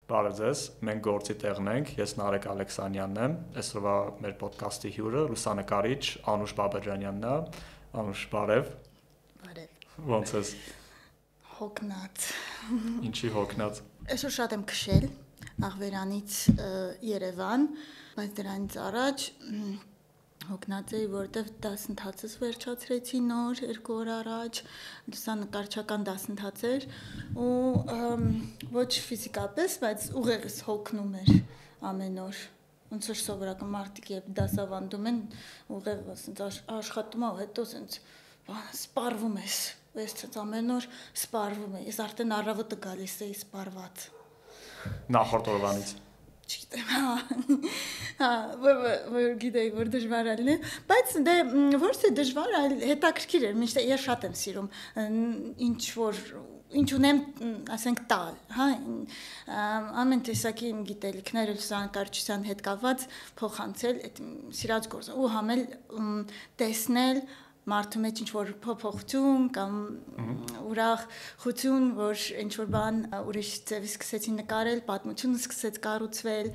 Բարև ձեզ, մենք գործի տեղն ենք, ես Նարեկ Ալեքսանյանն եմ, այսօրվա մեր ոդկասթի հյուրը լուսանկարիչ Անուշ Բաբաջանյանն է, Անուշ, բարև։ Բարև։ Ոնց ես։ Հոգնած։ Ինչի հոգնած։ Այսօր շատ եմ քշել Աղվերանից Երևան, բայց դրանից առաջ հոգնած էի, որովհետև դասընթացս վերջացրեցի նոր 2 օր առաջ, լուսանկարչական դասընթաց էր ու ոչ ֆիզիկապես, բայց ուղեղս հոգնում էր ամեն օր։ Ոնց որ սովորական մարդիկ երբ դասավանդում են, ուղեղը ասենց աշխատում է, հետո ասենց սպառվում ես, ես ամեն օր սպառվում եմ, ես արդեն առավոտը գալիս էի սպառված։ Նախորդ օրվանից։ Չգիտեմ, որ գիտեի, որ դժվար ալն է, բայց դե ոչ թե դժվար, այլ հետաքրքիր էր, միշտ ես շատ եմ սիրում, ինչ ունեմ, ասենք տալ, հա, ամեն տեսակի իմ գիտելիքները լուսանկարչության հետ կապված փոխանցել, այդ սիրած գործը ու համել տեսնել մարդու մեջ ինչ-որ փոփոխություն կամ ուրախություն, որ ինչ-որ բան ուրիշ ձևի սկսեցի նկարել, պատմությունը սկսեց կառուցվել,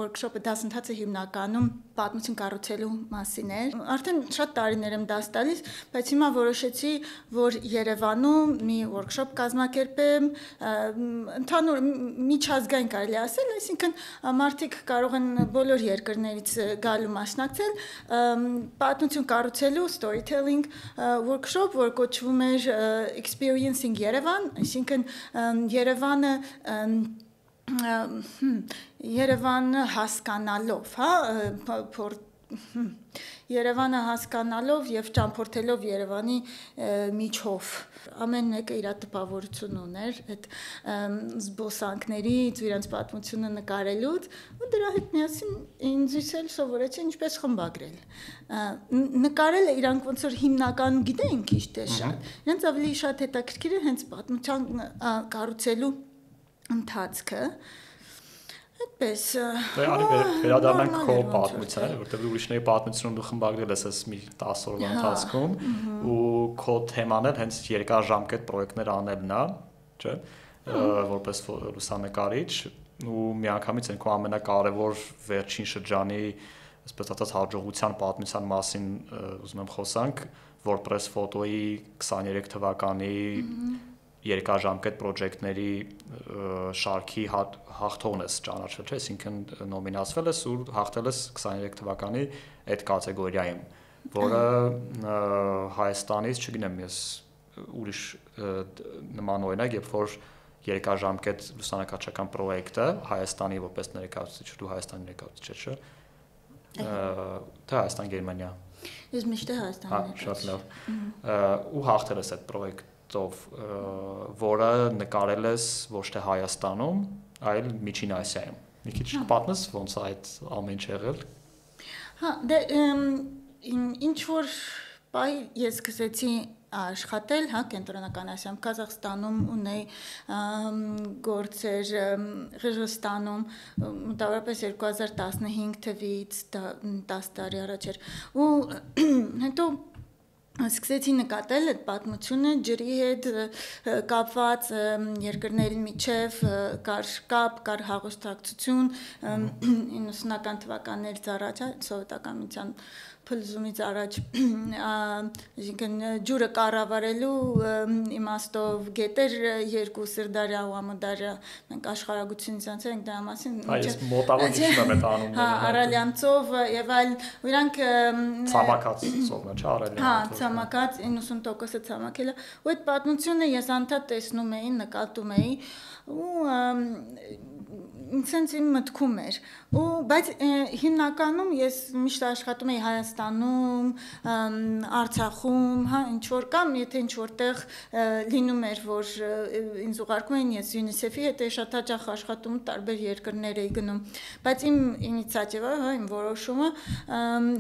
workshop-ը դասընթացը հիմնականում պատմություն կառուցելու մասին էր։ Արդեն շատ տարիներ եմ դաս տալիս, բայց հիմա որոշեցի, որ Երևանում մի workshop կազմակերպեմ, ընդհանուր միջազգային կարելի ասել, այսինքն մարդիկ կարող են բոլոր երկրներից գալու մասնակցել, պատմություն կառուցելու storytelling workshop, որ կոչվում էր Experiencing Yerevan, այսինքն Երևանը հասկանալով, հա, Երևանը հասկանալով եւ ճամփորդելով Երևանի միջով ամեն մեկը իր տպավորություն ուներ այդ զբոսանքներից իրենց պատմությունը նկարելուց ու դրա հետ միասին ինձ էլ սովորեցի ինչպես խմբագրել նկարելը իրանք ոնց որ հիմնականում գիտեն քիչ թե շատ իրենց ավելի շատ հետաքրքիր է հենց պատմության կառուցելու ընթացքը Այդպես վերադառնանք քո պատմությանը, որտեղ ուրիշների պատմությունում դու խմբագրել ես մի 10 օրվա ընթացքում ու քո թեման էլ հենց երկարաժամկետ պրոյեկտներ անելն է, չէ՞, որպես լուսանկարիչ ու միանգամից այն քո ամենակարևոր վերջին շրջանի, այսպես ասած, հաջողության պատմության մասին ուզում եմ խոսանք, WordPress ֆոտոյի 23 թվականի երկարաժամկետ պրոջեկտների շարքի հաղթողն ես ճանաչվել, չէ՞, այսինքն նոմինացվել ես ու հաղթել ես 23 թվականի այդ կատեգորիայում, որը Հայաստանից, չգիտեմ, ես ուրիշ նման օրինակ, երբ որ երկարաժամկետ լուսանկարչական պրոյեկտը Հայաստանի որպես ներկայացուցիչ, դու Հայաստանի ներկայացուցիչ ես, չէ՞, թե Հայաստան, Գերմանիա։ Ես միշտ Հայաստանում եմ։ Շատ լավ։ Ու հաղթել ես այդ պրոյեկտ որը նկարել ես ոչ թե Հայաստանում, այլ Միջին Ասիայում։ Մի քիչ պատմես ոնց է այդ ամեն ինչ եղել։ Հա, դե ինչ որ բայ ես սկսեցի աշխատել, հա, Կենտրոնական Ասիայում, Կազախստանում ունեի գործեր, Ղրղստանում, մոտավորապես 2015 թվականից 10 տարի առաջ էր։ Ու հետո սկսեցի նկատել այդ պատմությունը ջրի հետ կապված երկրների միջև կար հաղորդակցություն 90-ական թվականներից առաջ սովետականության փլուզումից առաջ այսինքն ջուրը կառավարելու իմաստով գետեր երկու Սիրդարյա ու Ամուդարյա մենք աշխարհագությունից անցել ենք դրա մասին Այս մոտավոր հիշում եմ այդ անունները հա Արալյանցով եւ այլ իրանք ցամաքած ծովն է չէ Արալյան հա ցամաքած 90%-ը ցամաքել է ու այդ պատմությունը ես անդադ տեսնում էի նկատում էի ու ինձ իմ մտքում էր ու բայց հիմնականում ես միշտ աշխատում էի Հայաստանում, Արցախում, հա ինչ որ կամ եթե ինչ որտեղ լինում էր որ ինձ ուղարկում էին ես UNICEF-ի հետ շատ հաճախ աշխատում տարբեր երկրներ էի գնում բայց իմ ինիցիատիվը, հա իմ որոշումը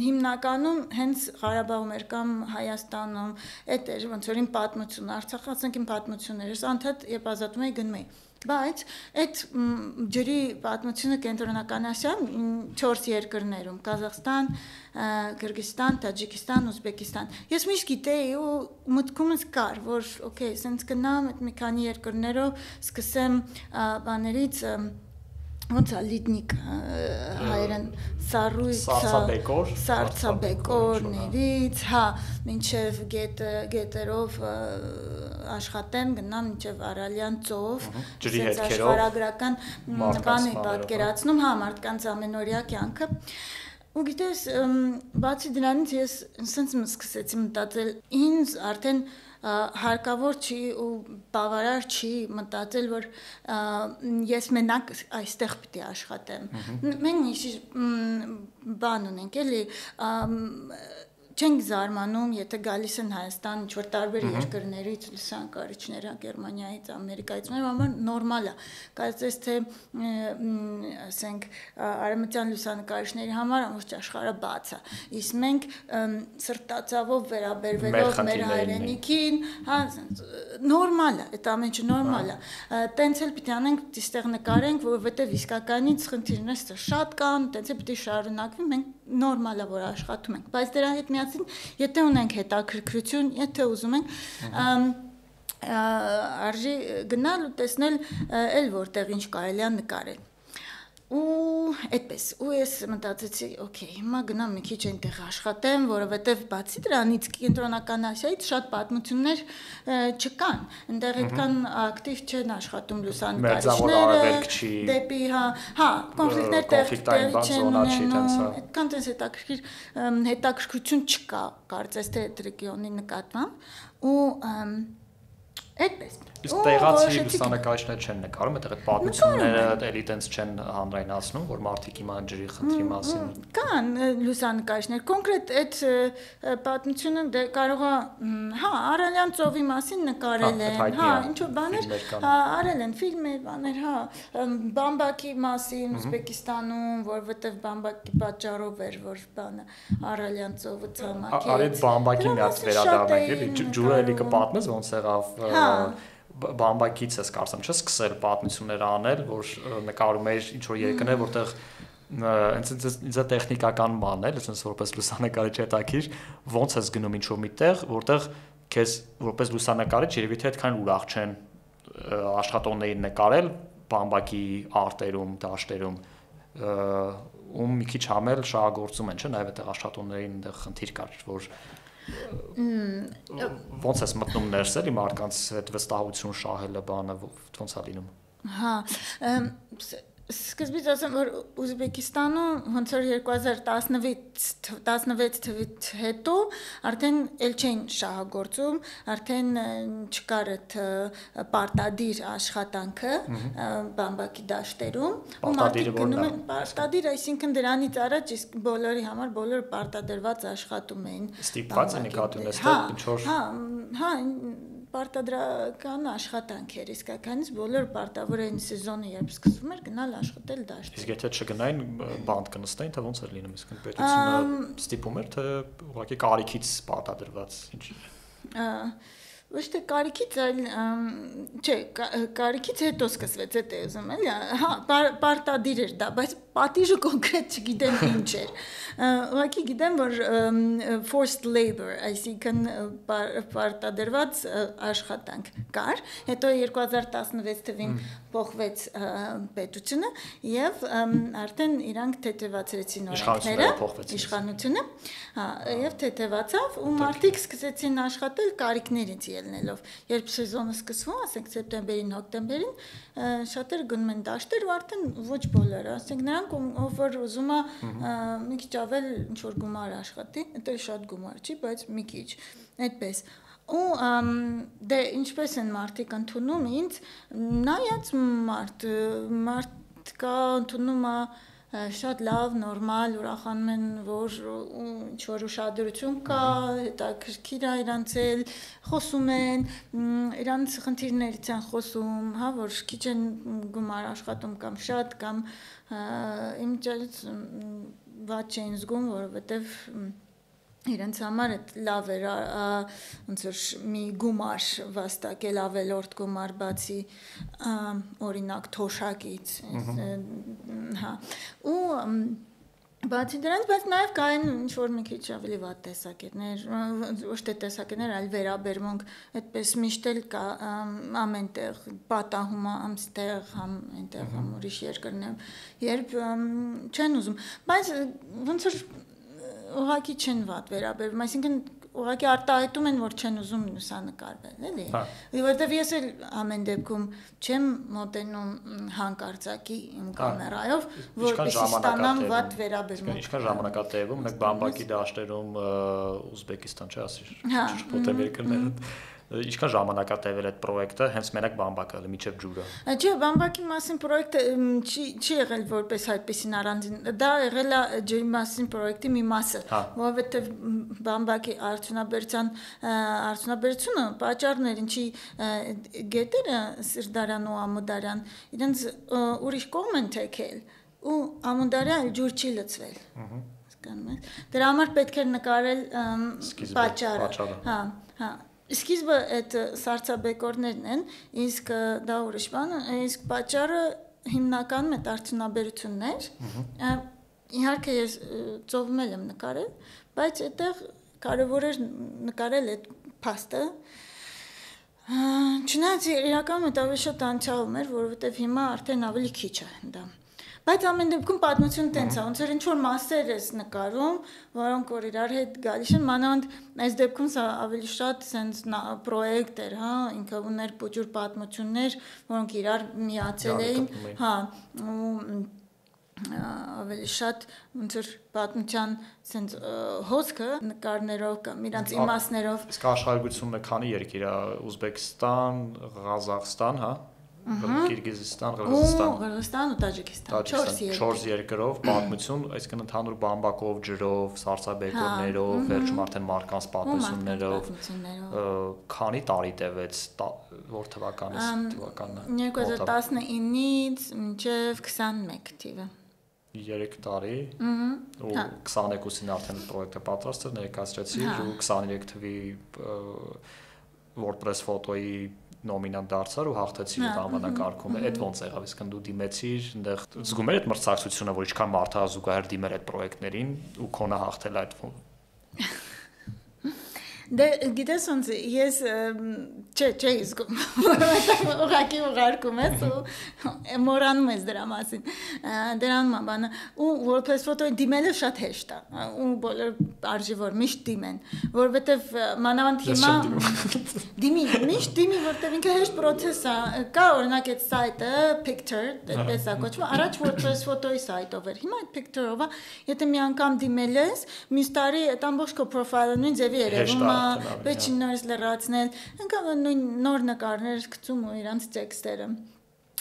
հիմնականում հենց Ղարաբաղում էր կամ Հայաստանում այդ էր ոնց որ իմ պատմությունը Արցախը ասենք իմ պատմությունները ես անդադ երբ ազատում էի գնում էի Բայց այդ ջրի պատմությունը Կենտրոնական Ասիայում 4 երկրներում Կազախստան, Կырգызստան, Տաջիկստան, Ուզբեկստան Ես միշտ գիտեի ու մտքումս կար որ օքեյ, սենց գնամ այդ մի քանի երկրներով սկսեմ բաներից ոնց է լիդնիկ հայերեն սարսաբեկորներից, հա, մինչև գետերով աշխատեն, գնան մինչև Արալյան ծով, ասենց աշխարհագրական բան է պատկերացնում, հա, մարդկանց ամենօրյա կյանքը։ Ու գիտես, բացի դրանից ես ասենց սկսեցի մտածել, ինձ արդեն հարկավոր չի ու բավարար չի մտածել, որ ես մենակ այստեղ պիտի աշխատեմ։ Մենք ինչ բան ունենք, էլի չենք զարմանում, եթե գալիս են Հայաստան ինչ-որ տարբեր երկրներից լուսանկարիչները, Գերմանիայից, Ամերիկայից, մեր համար նորմալ է։ Կարծես թե ասենք արևմտյան լուսանկարիչների համար ամբողջ աշխարհը բաց է։ Իսկ մենք սրտացավով վերաբերվելով մեր հայրենիքին, հա, նորմալ է, այդ ամենը նորմալ է։ Տենց էլ պիտի անենք, պիտի ստեղ նկարենք, որովհետև իսկականից խնդիրներ շատ կան, տենց էլ պիտի շարունակվի, մենք նորմալ է, որ աշխատում ենք, բայց դրա հետ միասին, եթե ունենք հետաքրքրություն, եթե ուզում ենք, արժի գնալ ու տեսնել էլ որտեղ ինչ կարելի է նկարել։ Ու այդպես, ու ես մտածեցի, օքեյ, հիմա գնամ մի քիչ այնտեղ աշխատեմ, որովհետև բացի դրանից կենտրոնական Ասիայից շատ պատմություններ չկան, այնտեղ այդքան ակտիվ չեն աշխատում լուսանկարիչները, դեպի, հա, կոնֆլիկտներ տեղի չեն ունենում, այդքան տես հետաքրքրություն չկա, կարծես թե այդ ռեգիոնի նկատմամբ, ու այդպես։ Իսկ տեղացի լուսանկարիչներ չեն նկարում, այդտեղ այդ պատմությունները էլի տենց չեն հանրայնացնում, որ մարդիկ իմանան ջրի խնդրի մասին։ Կան լուսանկարիչներ, կոնկրետ այդ պատմությունը կարող է, հա, Արալյան ծովի մասին նկարել են, հա, ինչ-որ բաներ արել են, ֆիլմեր, բաներ, հա, բամբակի մասին Ուզբեկիստանում, որովհետև բամբակի պատճառով էր, որ բանը Արալյան ծովը ցամաքեց։ Արդ բամբակին մի հատ վերադառնանք, էլի ջուրը էլի կպատմես ոնց եղավ բամբակից ես կարծեմ չէ սկսել պատմություններ անել, որ նկարում էր ինչ որ երկրներ, որտեղ ինձ է տեխնիկական բան է, այսինքն որպես լուսանկարիչ հետաքրքիր, ոնց ես գնում ինչ որ միտեղ, որտեղ քեզ որպես լուսանկարիչ երևի թե այդքան ուրախ չեն աշխատողներին նկարել բամբակի արտերում, դաշտերում, ու մի քիչ համել շահագործում են, չէ՞, նաև այդտեղ աշխատողներին այնտեղ խնդիր կար, որ ոնց ես մտնում ներս էլի մարդկանց այդ վստահություն շահելը բանը ոնց է լինում։ Հա, սկզբից ասեմ, որ Ուզբեկիստանում ոնց որ 2016 թվականից հետո արդեն էլ չէին շահագործում, արդեն չկար այդ պարտադիր աշխատանքը բամբակի դաշտերում, ու մարդիկ գնում են պարտադիր, այսինքն դրանից առաջ իսկ բոլորի համար բոլորը պարտադրված աշխատում էին։ Ստիպված են նկատում ես թե ինչ որ հա պարտադրական աշխատանք էր, իսկականից բոլոր պարտավոր էին սեզոնը երբ սկսվում էր գնալ աշխատել դաշտում։ Իսկ եթե չգնային բանտ կնստեին, թե ոնց էր լինում, իսկ պետությունը ստիպում էր, թե ուղղակի կարիքից պարտադրված ինչ։ Ոչ թե կարիքից, այլ չէ, կարիքից հետո սկսվեց, այդ է ուզում էլի, հա, պարտադիր էր դա, բայց պատիժը կոնկրետ չգիտեմ ինչ էր։ Ուղղակի գիտեմ, որ forced labor, այսինքն պարտադրված աշխատանք կար, հետո 2016 թվականին փոխվեց պետությունը եւ արդեն իրանք թեթևացրեցին օրենքները, իշխանությունը, հա, եւ թեթևացավ ու մարդիկ սկսեցին աշխատել կարիքներից ելնելով։ Երբ սեզոնը սկսվում, ասենք սեպտեմբերին, հոկտեմբերին, շատերը գնում են դաշտեր ու արդեն ոչ բոլորը, ասենք նրանք ով որ ուզում է մի քիչ ավել ինչ որ գումար աշխատի, դա շատ գումար չի, բայց մի քիչ, այդպես։ Ու դե ինչպես են մարդիկ ընդունում ինձ, նայած մարդ կա ընդունում է շատ լավ, նորմալ, ուրախանում են, որ ինչ որ ուշադրություն կա, հետաքրքիր է իրանց էլ խոսում են, իրանց խնդիրներից են խոսում, հա, որ քիչ են գումար աշխատում կամ շատ կամ իմ ճարից վատ չեն զգում, որովհետև իրենց համար այդ լավ էր ոնց որ մի գումար վաստակել ավելորդ գումար բացի օրինակ թոշակից հա ու Բացի դրանից, բայց նաև կային ինչ-որ մի քիչ ավելի վատ տեսակետներ, ոչ թե տեսակետներ, այլ վերաբերմունք, այդպես միշտ էլ կա ամենտեղ պատահում ամստեղ, այնտեղ ուրիշ երկրներում, երբ չեն ուզում, բայց ոնց որ ուղղակի չեն վատ վերաբերվում, այսինքն ուղղակի արտահայտում են, որ չեն ուզում լուսանկարվել, էլի։ Որտեվ ես էլ ամեն դեպքում չեմ մոտենում հանկարծակի իմ կամերայով, որպեսզի ստանամ վատ վերաբերմունք։ Ինչքան ժամանակ է տևում, մեկ բամբակի դաշտերում Ուզբեկիստան չի ասի, շփոթեմ երկրները։ Ինչքան ժամանակ է տևել այդ պրոյեկտը, հենց մենակ բամբակը, մինչև ջուրը։ Չէ, բամբակի մասին պրոյեկտը չի եղել որպես այդպեսին առանձին, դա եղել է ջրի մասին պրոյեկտի մի մասը, որովհետև բամբակի արդյունաբերությունը պատճառն էր, ինչի գետերը Սիրդարյան ու Ամուդարյան իրենց ուրիշ կողմ են թեքել ու Ամուդարյան ջուր չի լցվել։ Հասկանում եք։ Դրա համար պետք էր նկարել պատճառը։ Հա Սկիզբը այդ սառցաբեկորներն են, իսկ դա ուրիշ բան, իսկ պատճառը հիմնականում այդ արդյունաբերությունն էր։ Իհարկե ես ծովում եմ նկարել, բայց այդտեղ կարևոր էր նկարել այդ փաստը։ Չնայած իրականում այդ ավելի շատ անցյալում էր, որովհետև հիմա արդեն ավելի քիչ է դա։ Բայց ամեն դեպքում պատմությունը տենց է, ոնց որ ինչ-որ մասեր ես նկարում, որոնք որ իրար հետ գալիս են, մանավանդ այս դեպքում սա ավելի շատ սենց պրոյեկտ էր, հա, ինքը ուներ փոքր պատմություններ, որոնք իրար միացել էին, հա, ավելի շատ ոնց որ պատմության սենց հոսքը նկարներով կամ իրանց իմաստներով։ Իսկ աշխարհագրությունը քանի երկիր է, Ուզբեկստան, Ղազախստան, հա։ Կիրգիզստան, Qırğızstan ու Տաջիկստան 4 երկրով պատմություն, այսինքն ընդհանուր բամբակով, ջրով, սառցաբեկորներով, վերջում արդեն մարդկանց պատմություններով, քանի տարի տևեց, որ թվականն է։ 2019-ից մինչև 21 թիվը։ 3 տարի ու 22-ին արդեն պրոյեկտը պատրաստ էր, ներկայացրեցի ու 23 թվի WordPress ֆոտոյի նոմինանտ դարձար ու հաղթեցի անվանակարգում։ Այդ ոնց եղավ, իսկն դու դիմեցիր, այնտեղ զգում էր այդ մրցակցությունը, որ ինչքան մարդ է զուգահեռ դիմել այդ պրոյեկտներին ու քոնը հաղթել այդ Դե գիտես ոնց ես չէ զգում ուղղակի ուղարկում ես ու մոռանում ես դրա մասին դրան բանը ու WordPress ֆոտոյի դիմելը շատ հեշտ է ու բոլոր արժի որ միշտ դիմեն որովհետև մանավանդ հիմա միշտ դիմի որովհետև ինքը հեշտ process է կա օրինակ այդ սայթը Picture այդպես է կոչվում առաջ WordPress ֆոտոյի սայթով էր հիմա այդ Picture-ով է եթե մի անգամ դիմել ես մյուս տարի այդ ամբողջ քո պրոֆայլը նույն ձևի երևում Բեչին նորից լրացնել, անգամ նույն նոր նկարներ գցում ու իրանց տեքստերը։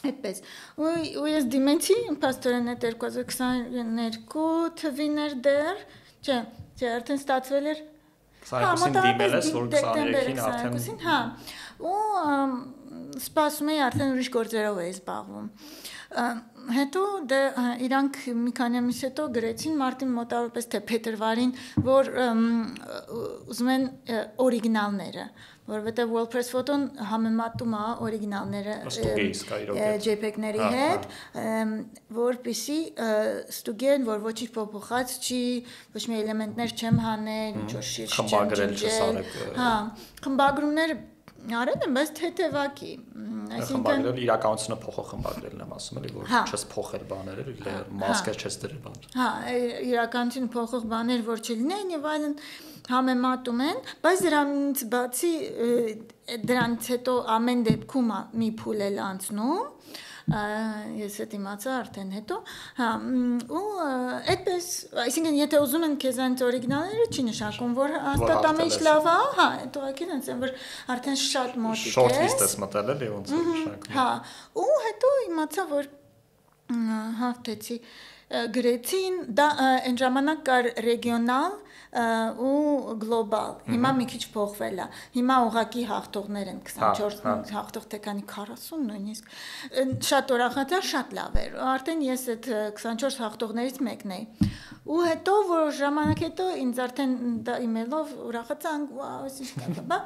Այդպես։ Ու ես դիմեցի, փաստորեն այդ 2022 թվին էր դեռ, չէ, արդեն ստացվել էր 22-ին դիմել ես, որ 23-ին արդեն հա։ Ու սպասում էի արդեն ուրիշ գործերով էի զբաղվում։ Հետո դե իրանք մի քանի ամիս հետո գրեցին մարտին մոտավորապես թե փետրվարին, որ ուզում են օրիգինալները, որովհետև WordPress ֆոտոն համեմատում է օրիգինալները JPEG-ների հետ, որպեսզի ստուգեն, որ ոչինչ փոփոխած չի, ոչ մի էլեմենտներ չեմ հանել, ինչ որ շիրշ չեմ ջնջել, հա, խմբագրումները արել եմ, բայց թեթևակի, այսինքն իրականությունը փոխող խմբագրելն եմ ասում էլի, որ չես փոխել բաները, մասկեր չես դրել բան։ Հա, իրականությունը փոխող բաներ, որ չլինեն եւ այլն համեմատում են, բայց դրանից բացի դրանից հետո ամեն դեպքում մի փուլ էլ անցնում ես այդ իմացա արդեն հետո հա ու այդպես այսինքն եթե ուզում են քեզանից օրիգինալները չի նշանակում որ հաստատ ամեն ինչ լավ է հա այդ ուղղակի այնց որ արդեն շատ մոտիկ է short list ես մտել էլի ոնց է նշանակում հա ու հետո իմացա որ հաղթեցի գրեցին դա այն ժամանակ կար ռեգիոնալ ու գլոբալ հիմա մի քիչ փոխվել է հիմա ուղղակի հաղթողներ են 24 հաղթող թե քանի 40 նույնիսկ շատ ուրախացա շատ լավ էր արդեն ես այդ 24 հաղթողներից մեկն էի ու հետո որ ժամանակ հետո ինձ արդեն դա իմեյլով ուրախացա վաու ինչ կա բա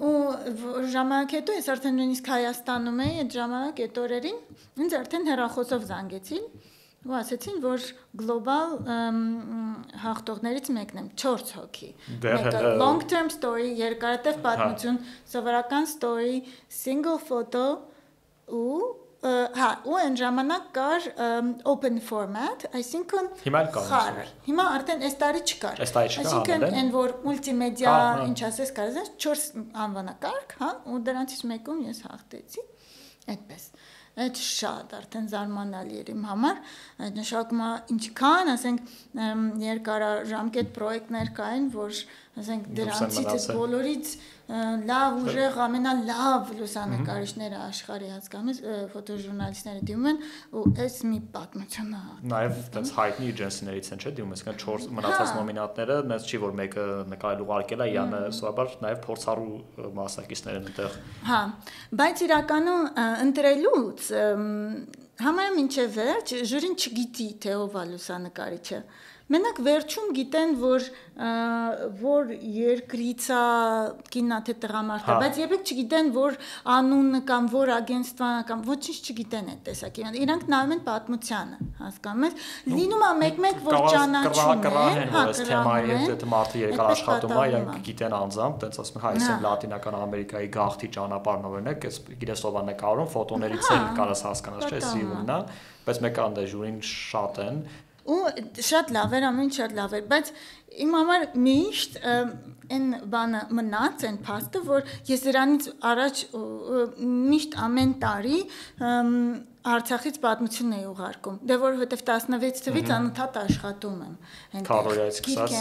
ու ժամանակ հետո ես արդեն նույնիսկ Հայաստանում էի այդ ժամանակ այդ օրերին ինձ արդեն հեռախոսով զանգեցին ու ասեցին, որ գլոբալ հաղթողներից մեկն եմ, 4 հոգի։ Մեկը long term story, երկարատև պատմություն, սովորական story, single photo ու այն ժամանակ կար open format, այսինքն հիմա հիմա արդեն այս տարի չկար։ Այսինքն այն որ մուլտիմեդիա, ինչ ասես կարծես 4 անվանակարգ, հա, ու դրանցից մեկում ես հաղթեցի, այդպես։ Այդ շատ արդեն զարմանալի էր իմ համար, այդ նշանակում է ինչքան, ասենք, երկարաժամկետ պրոյեկտներ կային, որ ասենք դրանցից բոլորից լավ ուժեղ ամենալավ լուսանկարիչները աշխարհի հասկանում ֆոտոժուրնալիստները դիմում են ու այս մի պատմություն է։ Նաև այդպես հայտնի էջենսիներից են, չէ՞, դիմում, այսինքն 4 մնացած նոմինանտները, նենց չի որ մեկը նկարել ուղարկել է, յանը սովորաբար նաև փորձառու մասնակիցներ են այնտեղ։ Հա, բայց իրականում ընտրելուց համարը մինչև վերջ ժյուրին չգիտի թե ով է լուսանկարիչը։ Մենակ վերջում գիտեն, որ երկրից է կինա թե տղամարդը, բայց երբեք չգիտեն, որ անունը կամ որ ագենստվան կամ ոչինչ չգիտեն այդ տեսակի։ Իրանք նայում են պատմությանը, հասկանում ես։ Լինում է մեկ-մեկ որ ճանաչում են, հա, թեմայի հետ մարդը երկար աշխատում է, իրանք գիտեն անձամբ, տենց ասում են, հա, այս է Լատինական Ամերիկայի գաղթի ճանապարհն օրինակ, այս գիտես ով է նկարում, ֆոտոներից էլ կարաս հասկանաս, չէ՞, սիրունն է, բայց մեկ անդե ժյուրին շատ են ու շատ լավ էր, ամեն շատ լավ էր, բայց իմ համար միշտ այն բանը մնաց, այն փաստը, որ ես դրանից առաջ միշտ ամեն տարի Արցախից պատմություն էի ուղարկում, դե որովհետև 16 թվից անընդհատ աշխատում եմ այնտեղ, գիրք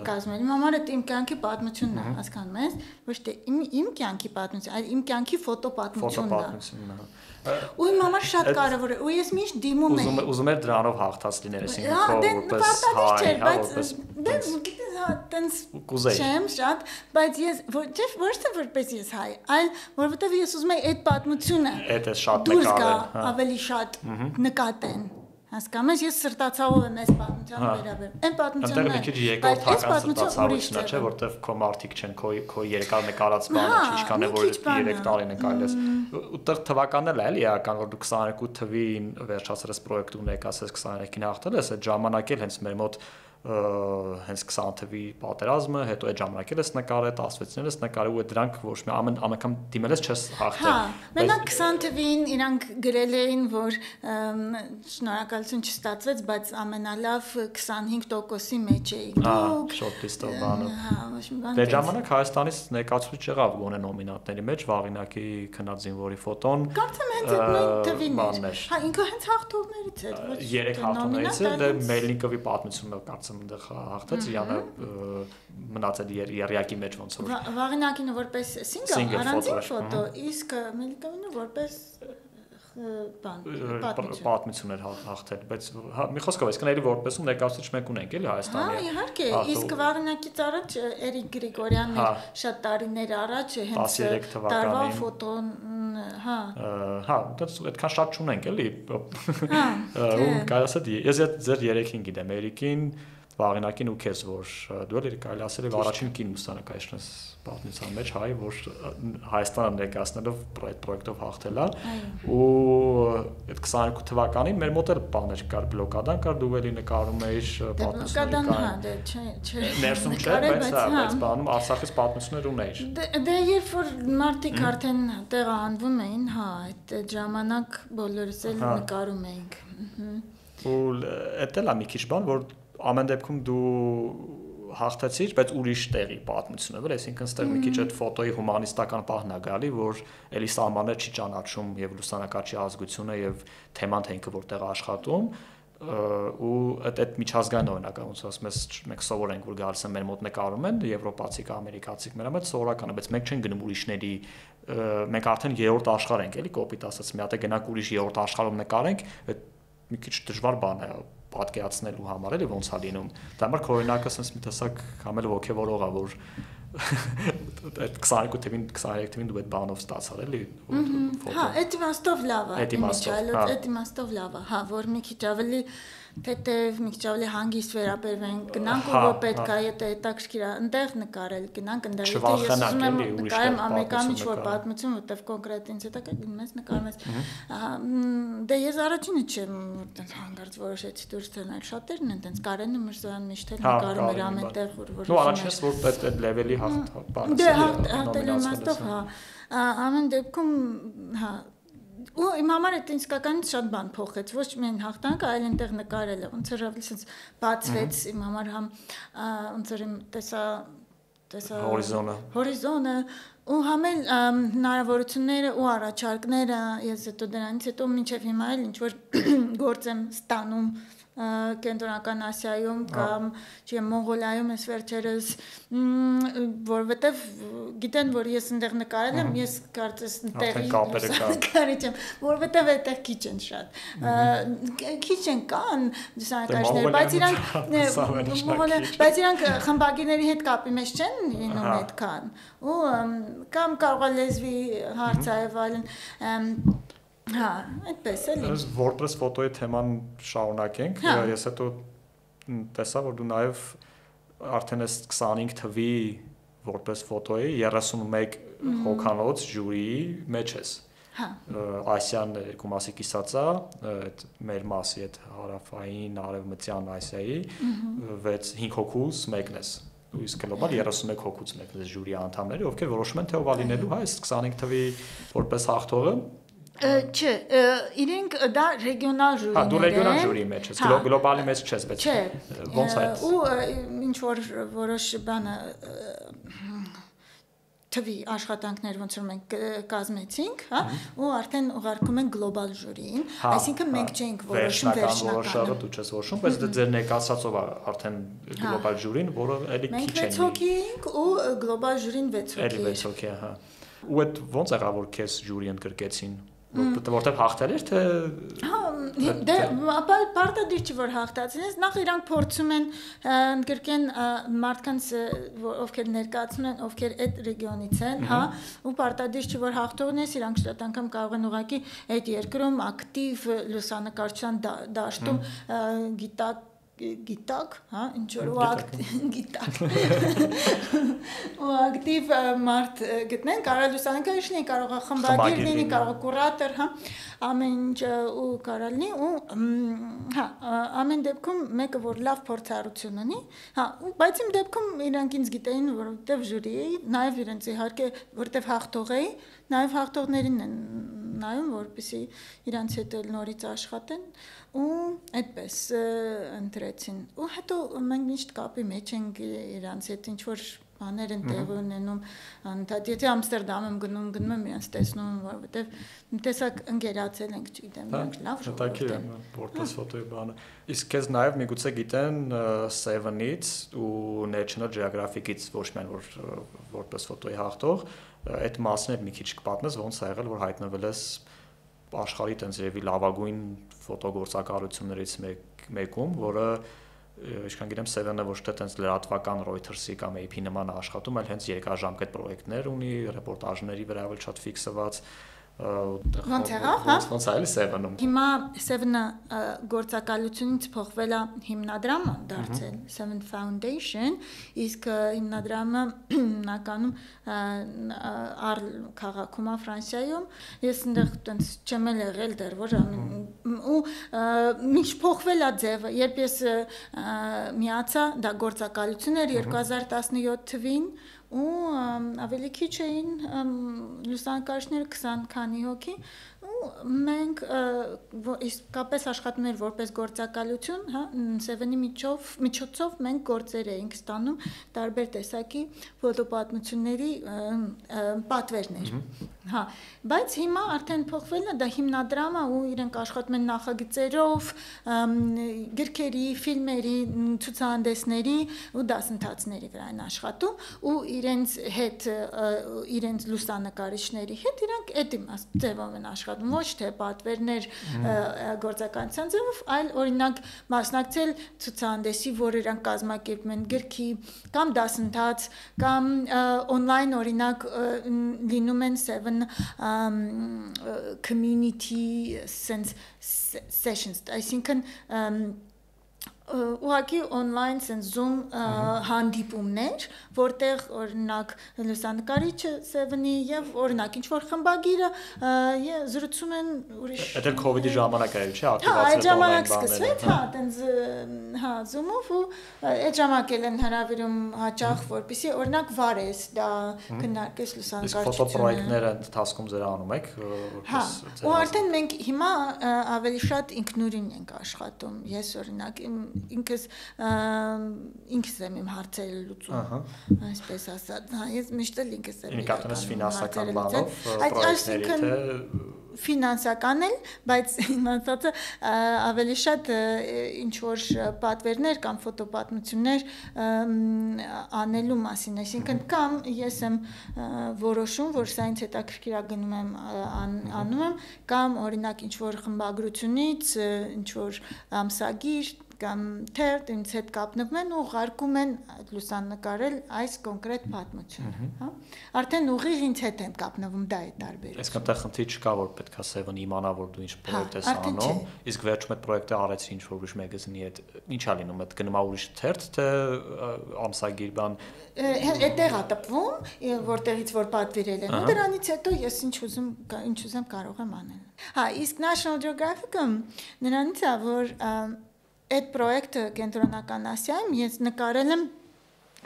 կազմել, իմ համար այդ իմ կյանքի պատմությունն է, հասկանում ես, ոչ թե իմ կյանքի պատմություն, այլ իմ կյանքի ֆոտոպատմությունն է։ Ու իմ համար շատ կարևոր է, ու ես միշտ դիմում էի։ Ուզում էր դրանով հաղթած լինել, այսինքն որպես հայ, հա, որպես գիտես, հա, տենց չեմ շատ, բայց ես ոչ թե որպես ես հայ, այլ որովհետև ես ուզում եի այդ պատմությունը դուրս գա, ավելի շատ նկատեն։ Հասկանում ես սրտացավով եմ այս պատմությանը վերաբերում։ Այն պատմությունն է։ Այնտեղ մի քիչ երկրորդական սրտացավություն է, չէ, որտեղ քո մարդիկ չեն, քո երկար նկարած բանը, ինչքան է որ 3 տարի նկարել ես։ Ուտեղ թվականն էլ է, էլի էական, որ դու 22 թվին վերջացրես պրոյեկտում եկացես 23-ին հաղթել ես, այդ ժամանակ էլ հենց մեր մոտ հենց 20 թվի պատերազմը, հետո այդ ժամանակ էլ ես նկարել, 16-ին ես նկարել ու դրանք ոչ մի ամենամ դիմել ես չես հաղթել։ Հա, մենակ 20 թվին իրանք գրել էին, որ շնորհակալություն չստացվեց, բայց ամենալավ 25%-ի մեջ էի դուք։ Շորթլիստով բանը։ Հա, ոչ մի բան։ Դե ժամանակ Հայաստանից ներկայացուցիչ եղավ գոնե նոմինանտների մեջ Վաղինակի քնած զինվորի ֆոտոն։ Կարծեմ հենց այդ նույն թվին էր։ Հա, ինքը հենց հաղթողներից էր, ոչ։ 3 հաղթողներից էր, դե Մելնիկովի պատմությունը կարծեմ այնտեղ հաղթեց, Յանը մնացել երյակի մեջ ոնց որ։ Վաղինակինը որպես սինգլ առանձին ֆոտո, իսկ Մելնիկովինը որպես պատմություն էր հաղթել, բայց մի խոսքով այսքան էլի որպես ներկայացուցիչ մենք ունենք էլի Հայաստանի։ Հա, իհարկե, իսկ Վաղինակից առաջ Էրիկ Գրիգորյանն էր շատ տարիներ առաջ հենց տարվա ֆոտոն, հա։ Հա, այդքան շատ չունենք էլի։ Ու կարելի ասել ես ձեր երեքին գիտեմ, Էրիկին, Վաղինակին ու քեզ, որ դու էլ կարելի ասել է առաջին կին լուսանկարիչն ես պատմության մեջ հայ, որ Հայաստանը ներկայացնելով այդ պրոյեկտով հաղթել է ու այդ 22 թվականին մեր մոտ էլ բաներ կար, բլոկադան կար, դու էլի նկարում էիր պատմություններ կային։ Բլոկադան, հա, դե չէ։ Ներսում չէ, բայց բանում Արցախից պատմություններ ունեիր։ Դե երբ որ մարդիկ արդեն տեղահանվում էին, հա, այդ ժամանակ բոլորս էլ նկարում էինք։ Ու դա էլ է մի քիչ բան, որ ամեն դեպքում դու հաղթեցիր, բայց ուրիշ տեղի պատմությունը, որ այսինքն ստեղ մի քիչ այդ ֆոտոյի հումանիստական պահն է գալի, որ էլի սահմաններ չի ճանաչում եւ լուսանկարչի ազգությունը եւ թեման թե ինքը որտեղ աշխատում ու այդ միջազգային օրինակ ոնց ասում ես մենք սովոր ենք որ գալիս են մեր մոտ նկարում են եվրոպացիք, ամերիկացիք մեր մոտ սովորական է, բայց մենք չենք գնում ուրիշների մենք արդեն երրորդ աշխարհ ենք էլի կոպիտ ասած մի հատ է գնանք ուրիշ երրորդ աշխարհում նկարենք մի քիչ դժվար բան է պատկերացնելու համար էլի ոնց է լինում դա համար օրինակը sense մի տեսակ համել ոգևորող է որ այդ 22 թվին 23 թվին դու այդ բանով ստացար էլի ֆոտո։ Հա, այդ իմաստով լավ է։ Այդ իմաստով լավ է։ Հա, որ մի քիչ ավելի թեթև մի քիչ ավելի հանգիստ վերաբերվենք, գնանք ու պետք է եթե հետաքրքիր է այնտեղ նկարել, գնանք այնտեղ ես ուզում եմ նկարեմ ամերիկան ինչ-որ պատմություն, որտեվ կոնկրետ ինձ հետաքրքիր մեզ նկարում ես։ Դե ես առաջինը չեմ, այտենց հանգարց որոշեցի դուրս տանել, շատերն են այտենց Կարենը Միրզոյան միշտ էլ նկարում էր ամենտեղ որ նո առաջինս որ այդ լեվելի հաղթ Դե հաղթելու իմաստով, հա։ Ամեն դեպքում, հա ու իմ համար այդ իսկականից շատ բան փոխեց, ոչ միայն հաղթանքը, այլ այնտեղ նկարելը, ոնց էր ավելի sense բացվեց իմ համար համ ոնց էր տեսա հորիզոնը ու համ էլ հնարավորությունները ու առաջարկները ես հետո դրանից հետո մինչև հիմա էլ ինչ որ գործ եմ ստանում Կենտրոնական Ասիայում կամ չեմ Մոնղոլիայում ես վերջերս որովհետև գիտեն որ ես այնտեղ նկարել եմ ես կարծես այնտեղի նկարիչ եմ որովհետև այդտեղ քիչ են շատ քիչ են կան դիսայնակարիչներ բայց իրանք խմբագիրների հետ կապի մեջ չեն լինում այդքան ու կամ կարող է լեզվի հարց այլ այլն Հա, այդպես էլի։ Որպես ֆոտոյի թեման շարունակենք, ես հետո տեսա, որ դու նաև արդեն այս 25 թվի որպես ֆոտոյի 31 հոգանոց ժյուրիի մեջ ես։ Հա։ Ասիան երկու մասի կիսած է, այդ մեր մասի այդ հարավային արևմտյան Ասիայի 5 հոգուց մեկն ես։ Իսկ գլոբալ 31 հոգուց մեկն ես ժյուրիի անդամները, ովքեր որոշում են թե ով լինելու, հա, այս 25 թվի որպես հաղթողը Չէ, իրենք դա ռեգիոնալ ժյուրիներ են։ Հա, դու ռեգիոնալ ժյուրիի մեջ ես, գլոբալի մեջ չես, բայց ոնց է։ Ու ինչ որ որոշ բանը թվի աշխատանքներ ոնց որ մենք կազմեցինք, հա, ու արդեն ուղարկում են գլոբալ ժյուրիին, այսինքն մենք չենք որոշում վերջնականը։ Դու չես որոշում, բայց դա ձեր ներկայացածով է արդեն գլոբալ ժյուրին, որը էլի քիչ է։ Մենք 6 հոգի ենք ու գլոբալ ժյուրին 6 հոգի։ Էլի 6 հոգի, հա։ Ու այդ ոնց եղավ որ քեզ ժյուրի ընդգրկեցին։ Որտեղ հաղթել էր թե Հա, դե պարտադիր չի որ հաղթածին ես նախ իրանք փորձում են ընդգրկեն մարդկանց ովքեր ներկայացնում են ովքեր այդ ռեգիոնից են, հա, ու պարտադիր չի որ հաղթողն ես իրանք շատ անգամ կարող են ուղղակի այդ երկրում ակտիվ լուսանկարչության դաշտում գիտակ, հա, ինչ որ գիտակ ու ակտիվ մարդ գտնեն, կարող լուսանկարիչ լինի, կարող է խմբագիր լինի, կարող է կուրատոր, հա, ամեն ինչ ու կարող լինի ու հա, ամեն դեպքում մեկը որ լավ փորձառություն ունի, հա, բայց իմ դեպքում իրանք ինձ գիտեին, որովհետև ժյուրի էի, նաև իրենց իհարկե, որովհետև հաղթող էի, նաև հաղթողներին են նայում, որպեսզի իրանց հետ նորից աշխատեն ու այդպես ընտրեցին ու հետո մենք միշտ կապի մեջ ենք իրանց հետ ինչ որ բաներ են տեղի ունենում անդադ եթե Ամստերդամ եմ գնում եմ իրանց տեսնում որովհետև տեսակ ընկերացել ենք չգիտեմ մենք լավ շտակիր եմ որպես ֆոտոյի բանը իսկ քեզ նաև միգուցե գիտեն Seven-ից ու National Geographic-ից ոչ միայն որպես ֆոտոյի հաղթող այդ մասն էլ մի քիչ կպատնես ոնց ա եղել որ հայտնվել ես աշխարհի տենց երևի լավագույն ֆոտոգործակալություններից մեկում, որը ինչքան գիտեմ Seven-ը ոչ թե տենց լրատվական Reuters-ի կամ AP-ի նման աշխատում, այլ հենց երկարաժամկետ պրոյեկտներ ունի, ռեպորտաժների վրա էլ շատ ֆիքսված Ոնց եղավ, հա? Ոնց այլ Seven-ում։ Հիմա Seven-ը գործակալությունից փոխվել է հիմնադրամը դարձել Seven Foundation, իսկ հիմնադրամը հիմնականում քաղաքում է Ֆրանսիայում։ Ես այնտեղ տենց չեմ եղել դեռ, որ ու ինչ փոխվել է ձևը, երբ ես միացա, դա գործակալություն էր 2017 թվին ու ավելի քիչ էին լուսանկարիչներ 20 քանի հոգի ու մենք իսկապես աշխատում էր որպես գործակալություն, հա, Seven-ի միջոցով մենք գործեր էինք ստանում տարբեր տեսակի ֆոտոպատմությունների պատվերներ։ Հա, բայց հիմա արդեն փոխվել է, դա հիմնադրամը ու իրենք աշխատում են նախագծերով, գրքերի, ֆիլմերի, ցուցահանդեսների ու դասընթացների վրա են աշխատում ու իրենց հետ իրենց լուսանկարիչների հետ իրանք այդ իմաստ ձևով են աշխատում նկատում ոչ թե պատվերներ գործականության ձևով, այլ օրինակ մասնակցել ցուցահանդեսի, որ իրանք կազմակերպում են գրքի կամ դասընթաց կամ on-line օրինակ լինում են 7 community sense sessions, այսինքն ուղղակի on-line sense Zoom հանդիպումներ, որտեղ օրինակ լուսանկարիչը 7-ի եւ օրինակ ինչ որ խմբագիրը զրուցում են ուրիշ Այդ COVID-ի ժամանակ այլ չէ, ակտիվացիա online սկսվեց, տենց Zoom-ով ու այդ ժամանակ են հրավիրում հաճախ, որպեսզի օրինակ վարես, դա քննարկես լուսանկարչությունը։ Իսկ ֆոտոպրոյեկտները ընթացքում ձեր անում եք, որպես ու արդեն մենք հիմա ավելի շատ ինքնուրույն ենք աշխատում։ Ես օրինակ ինքս եմ իմ հարցերը լուծում, այսպես ասած, ես միշտ էլ ինքս եմ իրականացնում ֆինանսական բանով պրոյեկտների թե ֆինանսական էլ, բայց իմացածը ավելի շատ ինչ որ պատվերներ կամ ֆոտոպատմություններ անելու մասին, այսինքն կամ ես եմ որոշում, որ սա ինձ հետաքրքիր է գնում եմ անում եմ, կամ օրինակ ինչ որ խմբագրությունից, ինչ որ ամսագիր կամ թերթ ինձ հետ կապնվում են ու ուղարկում են լուսանկարել այս կոնկրետ պատմությունը, հա։ Արդեն ուղիղ ինձ հետ եմ կապնվում, դա է տարբերությունը։ Այսինքն այդտեղ խնդիր չկա, որ պետք է 7-ը իմանա, որ դու ինչ պրոյեկտ ես անում, իսկ վերջում այդ պրոյեկտը արեցի ինչ որ ուրիշ մագազինի հետ, ի՞նչ է լինում, այդ գնում է ուրիշ թերթ, թե ամսագիր բան։ Այդտեղ է տպվում, որտեղից որ պատվիրել են, ու դրանից հետո ես ինչ ուզեմ կարող եմ անել։ Հա, իսկ National Geographic-ը նրանից է, որ այդ պրոյեկտը Կենտրոնական Ասիայում ես նկարել եմ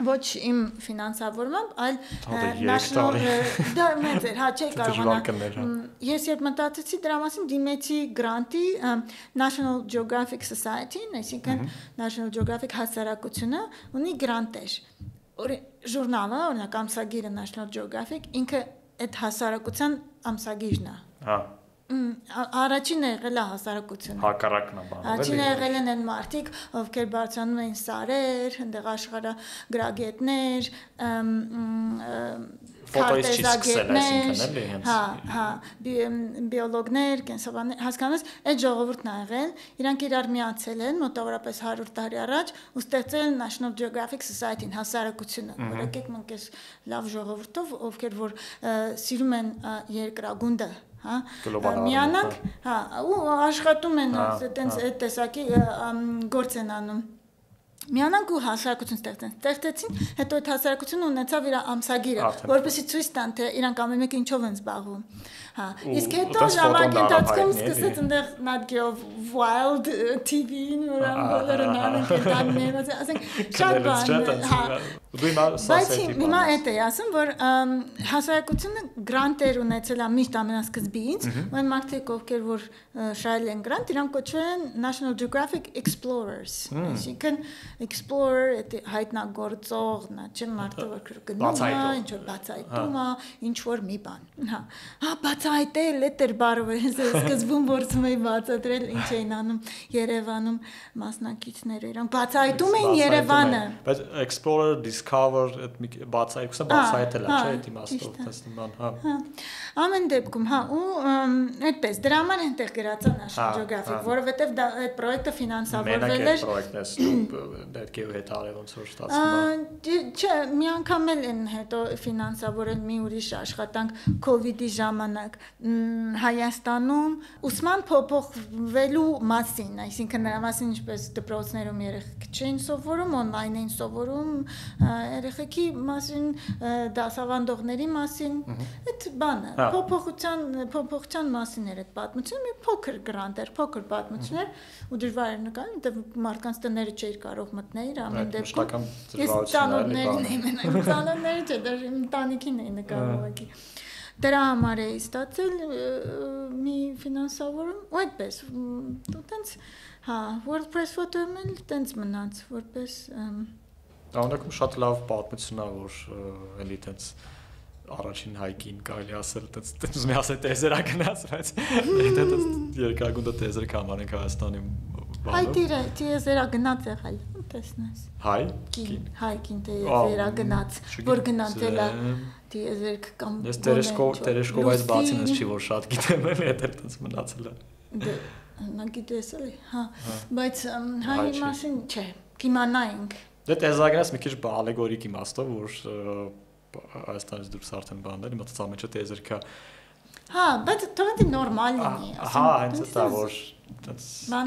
ոչ իմ ֆինանսավորմամբ, այլ National դա մեծ էր, հա, չէի կարողանա։ Ես երբ մտածեցի դրա մասին, դիմեցի գրանտի National Geographic Society-ն, այսինքն National Geographic հասարակությունը ունի գրանտեր։ Ժուրնալը, օրինակ ամսագիրը National Geographic, ինքը այդ հասարակության ամսագիրն է։ Հա։ Առաջինը եղել է հասարակությունը։ Հակառակն է բանը։ Առաջինը եղել են այն մարդիկ, ովքեր բարձրանում էին սարեր, այնտեղ աշխարհագրագետներ, ֆոտոից չի սկսել, այսինքն էլի հենց։ Հա, բիոլոգներ, կենսաբաններ, հասկանաս, այդ ժողովուրդն ա եղել, իրանք իրար միացել են մոտավորապես 100 տարի առաջ ու ստեղծել National Geographic Society-ն, հասարակությունը, որ եկեք մենք այս լավ ժողովուրդով, ովքեր որ սիրում են երկրագունդը, հա, միանանք, հա, ու աշխատում են այտենց այդ տեսակի գործ են անում։ Միանանք ու հասարակություն ստեղծեցին, հետո այդ հասարակությունը ունեցավ իր ամսագիրը, որպեսզի ցույց տան, թե իրանք ամեն մեկը ինչով են զբաղվում։ Հա, իսկ հետո ժամանակի ընթացքում սկսեց այնտեղ Nat Geo Wild TV-ն, որան բոլորը նայում կետաններ, ասենք շատ բան, հա։ Բայց հիմա այդ է ասում, որ հասարակությունը գրանտեր ունեցել է միշտ ամենասկզբից, ու այն մարդիկ, ովքեր որ շահել են գրանտ, իրանք կոչվել են National Geographic Explorers, այսինքն explorer, հայտնագործող, նա չէ մարդը, որ գնում է, ինչ որ բացահայտում է, ինչ որ մի բան։ Հա, բացահայտել, էդ էր բառը, սկզբում որցում էի բացատրել, ինչ էին անում Երևանում մասնակիցները, իրանք բացահայտում էին Երևանը։ Բայց explorer, discover, այդ բացահայտել է, չէ՞, այդ իմաստով տեսնման, հա։ Ամեն դեպքում, հա, ու այդպես դրա համար այնտեղ գրած է National Geographic, որովհետև այդ պրոյեկտը ֆինանսավորվել էր։ Մենակ այդ պրոյեկտն է Nat Geo հետ արել ոնց որ ստացվում է։ Չէ, մի անգամ էլ են հետո ֆինանսավորել մի ուրիշ աշխատանք COVID-ի ժամանակ Հայաստանում ուսման փոփոխվելու մասին, այսինքն նրա մասին ինչպես դպրոցներում երեխեք չէին սովորում, on-line էին սովորում, երեխեքի մասին, դասավանդողների մասին, այդ բանը, փոփոխության մասին էր այդ պատմությունը, մի փոքր գրանտ էր, փոքր պատմություններ ու դժվար էր նկարել, որտեղ մարդկանց տները չէր կարող մտնել, ամեն դեպքում ես ծանոթներին էի մենակ, ծանոթների չէ, դեռ ընտանիքին էի նկարում ուղղակի։ Դրա համար էի ստացել մի ֆինանսավորում, ու այդպես, տենց, հա, WordPress ֆոտոյում էլ տենց մնաց, որպես Անկում շատ լավ պատմություն է, որ էլի տենց առաջին հայկին կարելի ասել, տենց մի ասել տեզերա գնաց, բայց երկրագունդը տեզեր կամանենք Հայաստանի Հայ տիեզերա գնաց եղել, տեսնես։ Հայ։ Հայ կին վերագնաց, որ գնանցել է դիեզերք կամ Տերեշկովայից բացին ես չի որ շատ գիտեմ էլ հետեր տենց մնացել է։ Դե նա գիտես էլի, հա, բայց հայի մասին չէ, կիմանայինք։ Դե տեսագնաս մի քիչ ալեգորիկ իմաստով, որ Հայաստանից դուրս արդեն բաներ, իմացած ամենը տեզերքա։ Հա, բայց թողնի նորմալ լինի։ Հա, հենց դա որ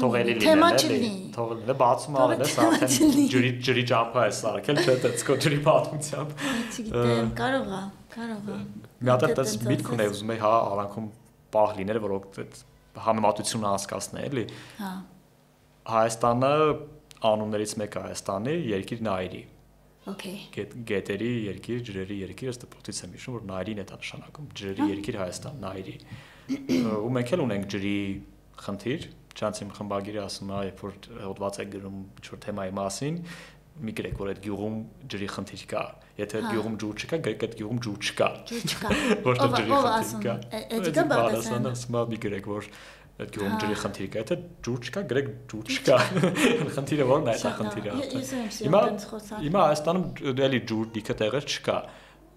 թողելի լինի, թողել է բացում արել է արդեն ջրի ճամփա է սարքել, չէ՞ դա ջրի պատմությամբ։ Չգիտեմ, կարող է։ Մի հատ էս միտք ունեի ուզում եի հա արանքում պահ լինել, որ այդ համեմատությունը հասկացնել էլի։ Հա։ Հայաստանը անուններից մեկը Հայաստանի երկիր Նայիրի։ Okay. Գետերի երկիր, ջրերի երկիր, ըստ փոթից եմ հիշում, որ Նայիրին է դա նշանակում, ջրերի երկիր Հայաստան, Նայիրի։ Ու մենք էլ ունենք ջրի խնդիր, չանց իմ խմբագիրը ասում է, երբ որ հոդված է գրում ինչ-որ թեմայի մասին, մի գրեք, որ այդ գյուղում ջրի խնդիր կա։ Եթե այդ գյուղում ջուր չկա, գրեք այդ գյուղում ջուր չկա։ Ջուր չկա։ Որտեղ ջրի խնդիր կա։ Էդիկա բادرասան ասում է, մի գրեք, որ այդ գյուղում ջրի խնդիր կա, եթե ջուր չկա, գրեք ջուր չկա։ Խնդիրը որն է, այդ խնդիրը։ Հիմա Հայաստանում էլի ջուր դիքը տեղեր չկա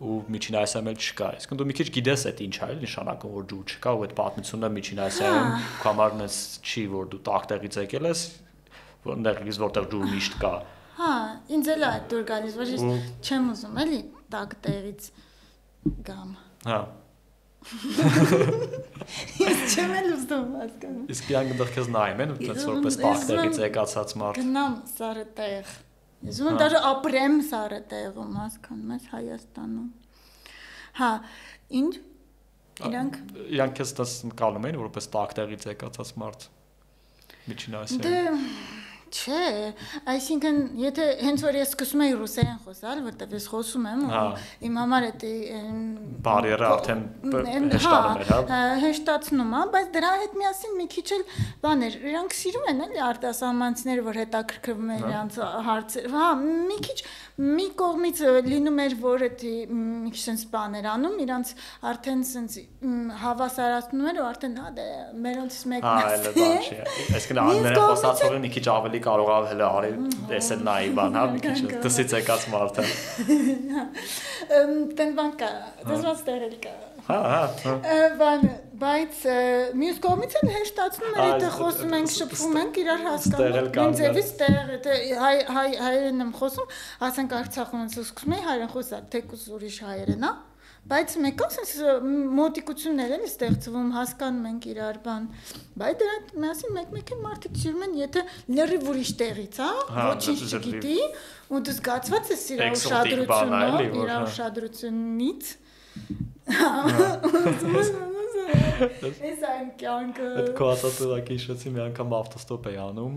ու Միջին Ասիայում էլ չկա։ Իսկ դու մի քիչ գիտես այդ ինչ է, նշանակում որ ջուր չկա ու այդ պատմությունը Միջին Ասիայում կամարն էս չի, որ դու տակ տեղից եկել ես, որտեղ ջուր միշտ կա։ Հա, ինձ էլ է այդ դուր գալիս, որ ես չեմ ուզում էլի տակ տեղից գամ։ Հա։ Ես չեմ էլ ուզում հասկանում։ Իսկ իրանք դեռ քեզ նայում են, ոնց որպես տակ տեղից եկածած մարդ։ Գնամ սարը տեղ։ Ես ուզում եմ դաժե ապրեմ սարը տեղում, հասկանում ես Հայաստանում։ Հա, ինչ իրանք քեզ դες կալում են որպես տակ տեղից եկածած մարդ։ Միջին Ասիայում։ Դե չէ, այսինքն եթե հենց որ ես սկսում եի ռուսերեն խոսալ, որտեղ ես խոսում եմ, իմ համար է բարիերը արդեն հեշտանում էր, հա։ Հեշտացնում է, բայց դրա հետ միասին մի քիչ էլ բաներ, իրանք սիրում են էլի արտասահմանցիները, որ հետաքրքրվում են իրանց հարցեր։ Հա, մի քիչ մի կողմից լինում էր, որ էդի մի քիչ sense բաներ անում, իրանց արդեն sense հավասարացնում էր ու արդեն հա դե մերոնցից մեկն է։ Հա, էլ բան չի։ Այսինքն անները խոսածողը մի քիչ ավելի կարող է հələ արի տեսել նայի բան, հա, մի քիչ դսից եկած մարդը։ Տեն բան կա, դες ստեղել կա։ Հա։ Բան, բայց մյուս կողմից էլ հեշտացնում էր, եթե խոսում ենք, շփվում ենք, իրար հասկանում։ Ինձ էլից տեղ, եթե հայերեն եմ խոսում, ասենք Արցախում եմ սկսում եի հայերեն խոսալ, թեկուզ ուրիշ հայերեն, հա։ Բայց մեկը sense մոտիկություններ են ստեղծվում, հասկանում ենք իրար բան։ Բայց դրանք միասին մեկ-մեկ են մարդիկ սիրում են, եթե լրիվ ուրիշ տեղից, հա, ոչինչ չգիտի, ու դու զգացված ես իր ուշադրությունով, իր ուշադրությունից։ Ես այն կյանքը։ Այդ կոասատուրակի հիշեցի մի անգամ ավտոստոպ էի անում,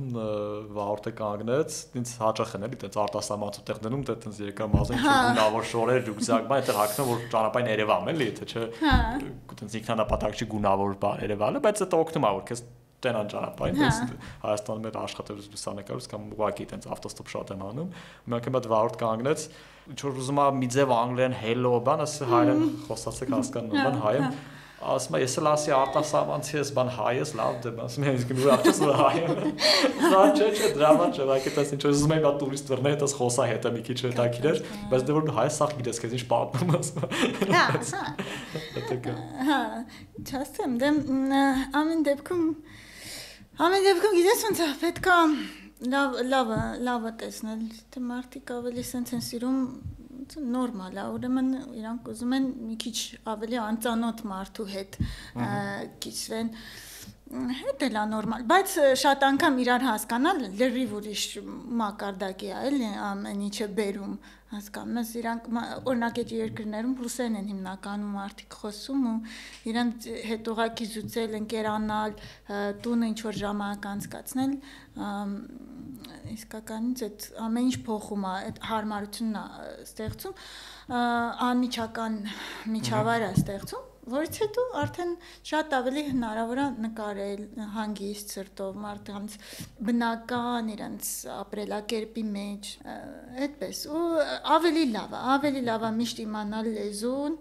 վաղորդը կանգնեց, ինձ հաճախ են էլի տենց արտասահմանցու տեղ դնում, դե տենց երկար մազեն չգունավոր շորեր, ռյուկզակ, բան, այդտեղ հագնում որ ճանապարհին Երևան էլի, եթե չէ, տենց ինքնանապատակ չի գունավոր բան Երևանը, բայց դա օգնում է որ քեզ տենան ճանապարհին, դες Հայաստանում էլ աշխատելուց լուսանկարուց կամ ուղղակի տենց ավտոստոպ շատ եմ անում, մի անգամ այդ վաղորդ կանգնեց, ինչ որ ուզում եմ մի ձև անգլերեն hello բան, ասես հայերեն խոսացեք հասկանում, բան հայեմ ասում ես էլ ասի արտասահմանցի ես բան հայ ես լավ դե ասում ես գնու աղջս որ հայ եմ դա չէ դրամա չէ վայքետես ինչ ուզում եմ դա տուրիստ դեռներ դες խոսա հետը մի քիչ հետաքրիր բայց դե որ հայ սախ գիտես քեզ ինչ պատմում ասում հա չասեմ դե ամեն դեպքում գիտես ոնց է պետքա լավը տեսնել թե մարդիկ ավելի sense են սիրում նորմալ է, ուրեմն իրանք ուզում են մի քիչ ավելի անծանոթ մարդու հետ կիսվեն, հետ էլ է նորմալ, բայց շատ անգամ իրար հասկանալ լրիվ ուրիշ մակարդակի է, էլի ամեն ինչը բերում, հասկանում ես, իրանք օրինակ այդ երկրներում ռուսերեն են հիմնականում մարդիկ խոսում ու իրանք հետ ուղղակի զուծել, ընկերանալ, տունը ինչ-որ ժամանակ անցկացնել իսկականից այդ ամեն ինչ փոխում է, այդ հարմարությունն է ստեղծում, անմիջական միջավայր է ստեղծում, որից հետո արդեն շատ ավելի հնարավոր է նկարել հանգիստ սրտով մարդկանց բնական իրենց ապրելակերպի մեջ, այդպես ու ավելի լավ է միշտ իմանալ լեզուն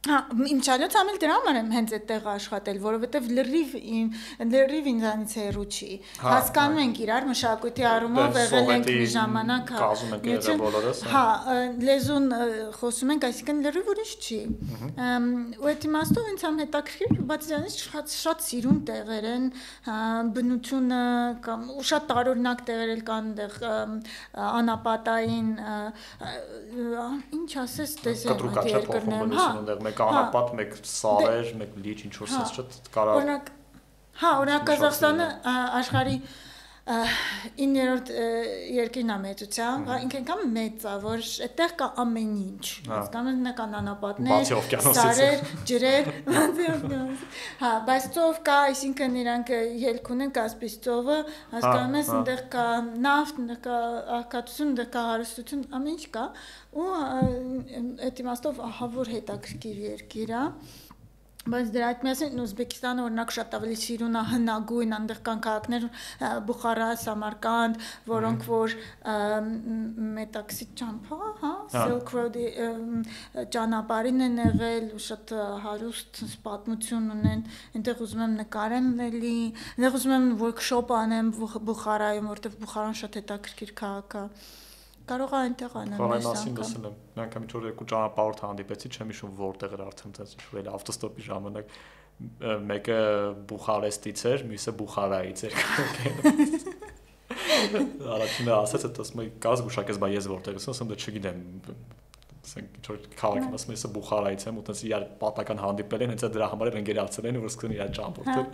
Իմ չալյոց ամել դրա համար եմ հենց այդտեղ աշխատել, որովհետև լրիվ ինձանից հեռու չի։ Հասկանում ենք իրար մշակույթի առումով եղել ենք մի ժամանակ, կազում ենք եղել բոլորս։ լեզուն խոսում ենք, այսինքն լրիվ ուրիշ չի։ Ու այդ իմաստով ինձ համ հետաքրքիր, բայց դրանից շատ սիրուն տեղեր են, բնությունը կամ ու շատ տարօրինակ տեղեր էլ կան այդտեղ անապատային, ինչ ասես, տեսել այդ երկրներում, մեկ անապատ, մեկ սարեր, մեկ լիճ, ինչ որ sense շատ կարա։ Օրինակ Կազախստանը աշխարհի 9-րդ երկիրն է մեծությամբ, ինքնական մեծ է, որ այդտեղ կա ամեն ինչ։ Հասկանում եք, կան անապատներ, սարեր, ջրեր, բայց ծով կա, այսինքն իրանք ելք ունեն Կասպից ծովը, հասկանում ես, այնտեղ կա նավթ, այնտեղ կա աղքատություն, այնտեղ կա հարստություն, ամեն ինչ կա, ու այդ իմաստով ահավոր հետաքրքիր երկիր է։ Բայց դրա հետ միասին Ուզբեկիստանը օրինակ շատ ավելի սիրուն է հնագույն, այնտեղ կան քաղաքներ Բուխարա, Սամարկանդ, որոնք որ մետաքսի ճամփա, Silk Road-ի ճանապարհին են եղել, շատ հարուստ պատմություն ունեն, այնտեղ ուզում եմ նկարեմ էլի, այնտեղ ուզում եմ workshop անեմ Բուխարայում, որտեղ Բուխարան շատ հետաքրքիր քաղաք է։ Կարող է այնտեղ անեմ։ Խորայ մասին լսել եմ։ Նրանք մի օր երկու ճանապարհորդ հանդիպեցի, չեմ հիշում որտեղ էր արդեն այդպես շուտ ավտոստոպի ժամանակ մեկը Բուխարեստից էր, մյուսը Բուխարայից էր։ Առաջինը ասաց, ասում եմ, կազ գուշակես, բայց ես որտեղից եմ, ասում եմ, չգիտեմ։ Ասենք ինչ որ քաղաքի մասը մեսը Բուխարայից եմ, ու տենց իրար պատական հանդիպել են, հենց դրա համար էլ ընկերացել են, որ սկսեն իրար ճամփորդել։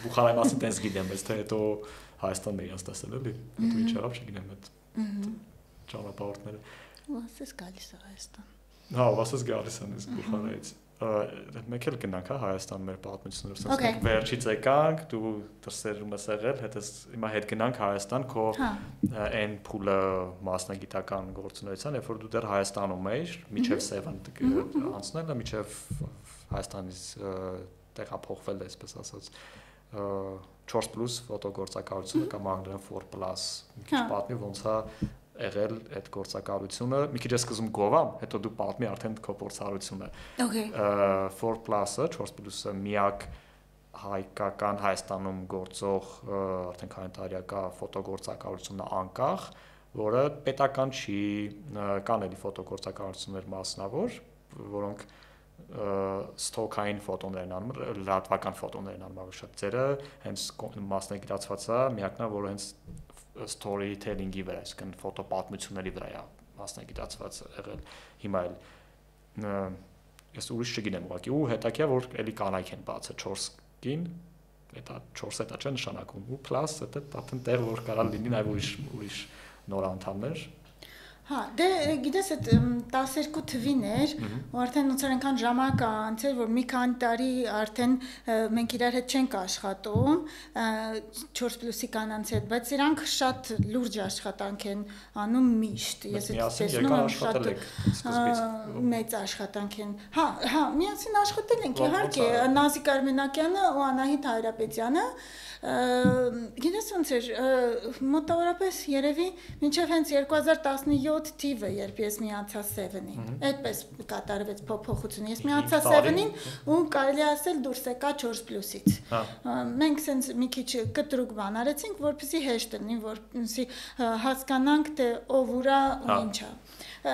Բուխարայի մասին տենց գիտեմ, բայց թե հետո Հայաստանն է իրաց տեսել էլի, հետո ինչ արավ չգիտեմ այդ ճանապարհորդները։ Ասես գալիս է Հայաստան։ Հա, ասես գալիս են այս Բուխարայից։ Մեկ էլ գնանք հա Հայաստան մեր պատմությունով, ասենք վերջից եկանք, դու դրսերում ես եղել, հետո հիմա հետ գնանք Հայաստան, քո այն փուլը մասնագիտական գործունեության, երբ որ դու դեռ Հայաստանում էիր, միջև Սևան անցնելը, միջև Հայաստանից տեղափոխվել է, այսպես ասած 4+ ֆոտոգործակալությունը կամ անգլերեն 4+, մի քիչ պատմի ոնց է եղել այդ գործակալությունը, մի քիչ սկզբում գովամ, հետո դու պատմի արդեն քո փորձառությունը։ 4+-ը, 4+-ը միակ հայկական Հայաստանում գործող արդեն 20 տարեկա ֆոտոգործակալությունն է անկախ, որը պետական չի, կան էլի ֆոտոգործակալություններ մասնավոր, որոնք ստոքային ֆոտոներն անում, լրատվական ֆոտոներն անում, շատ ծերը հենց մասնագիտացված է, միակն է, որը հենց storytelling-ի վրա, այսինքն ֆոտոպատմությունների վրա է մասնագիտացված եղել։ Հիմա էլ ես ուրիշ չգիտեմ ուղղակի, ու հետաքրքիր որ էլի կանայք են բացը 4 կին, դա 4 էտա չէ նշանակում, ու plus դա արդեն տեղ որ կարա լինի նաև ուրիշ նոր անդամներ։ Հա, դե գիտես այդ 12 թվին էր, ու արդեն ոնց որ այնքան ժամանակ անցել, որ մի քանի տարի արդեն մենք իրար հետ չենք աշխատում 4+-ի կանանց հետ, բայց իրանք շատ լուրջ աշխատանք են անում միշտ։ Ես տեսնում եմ շատ մեծ աշխատանք են։ Հա, միասին աշխատել ենք, իհարկե, Նազիկ Արմենակյանը ու Անահիտ Հայրապետյանը գիտես ոնց էր մոտավորապես երևի մինչև հենց 2017 թիվը երբ ես միացա 7-ին այդպես կատարվեց փոփոխություն ես միացա 7-ին ու կարելի ասել դուրս եկա 4+-ից մենք սենց մի քիչ կտրուկ բան արեցինք որպեսզի հեշտ լինի որպեսզի հասկանանք թե ով ուրա ու ինչա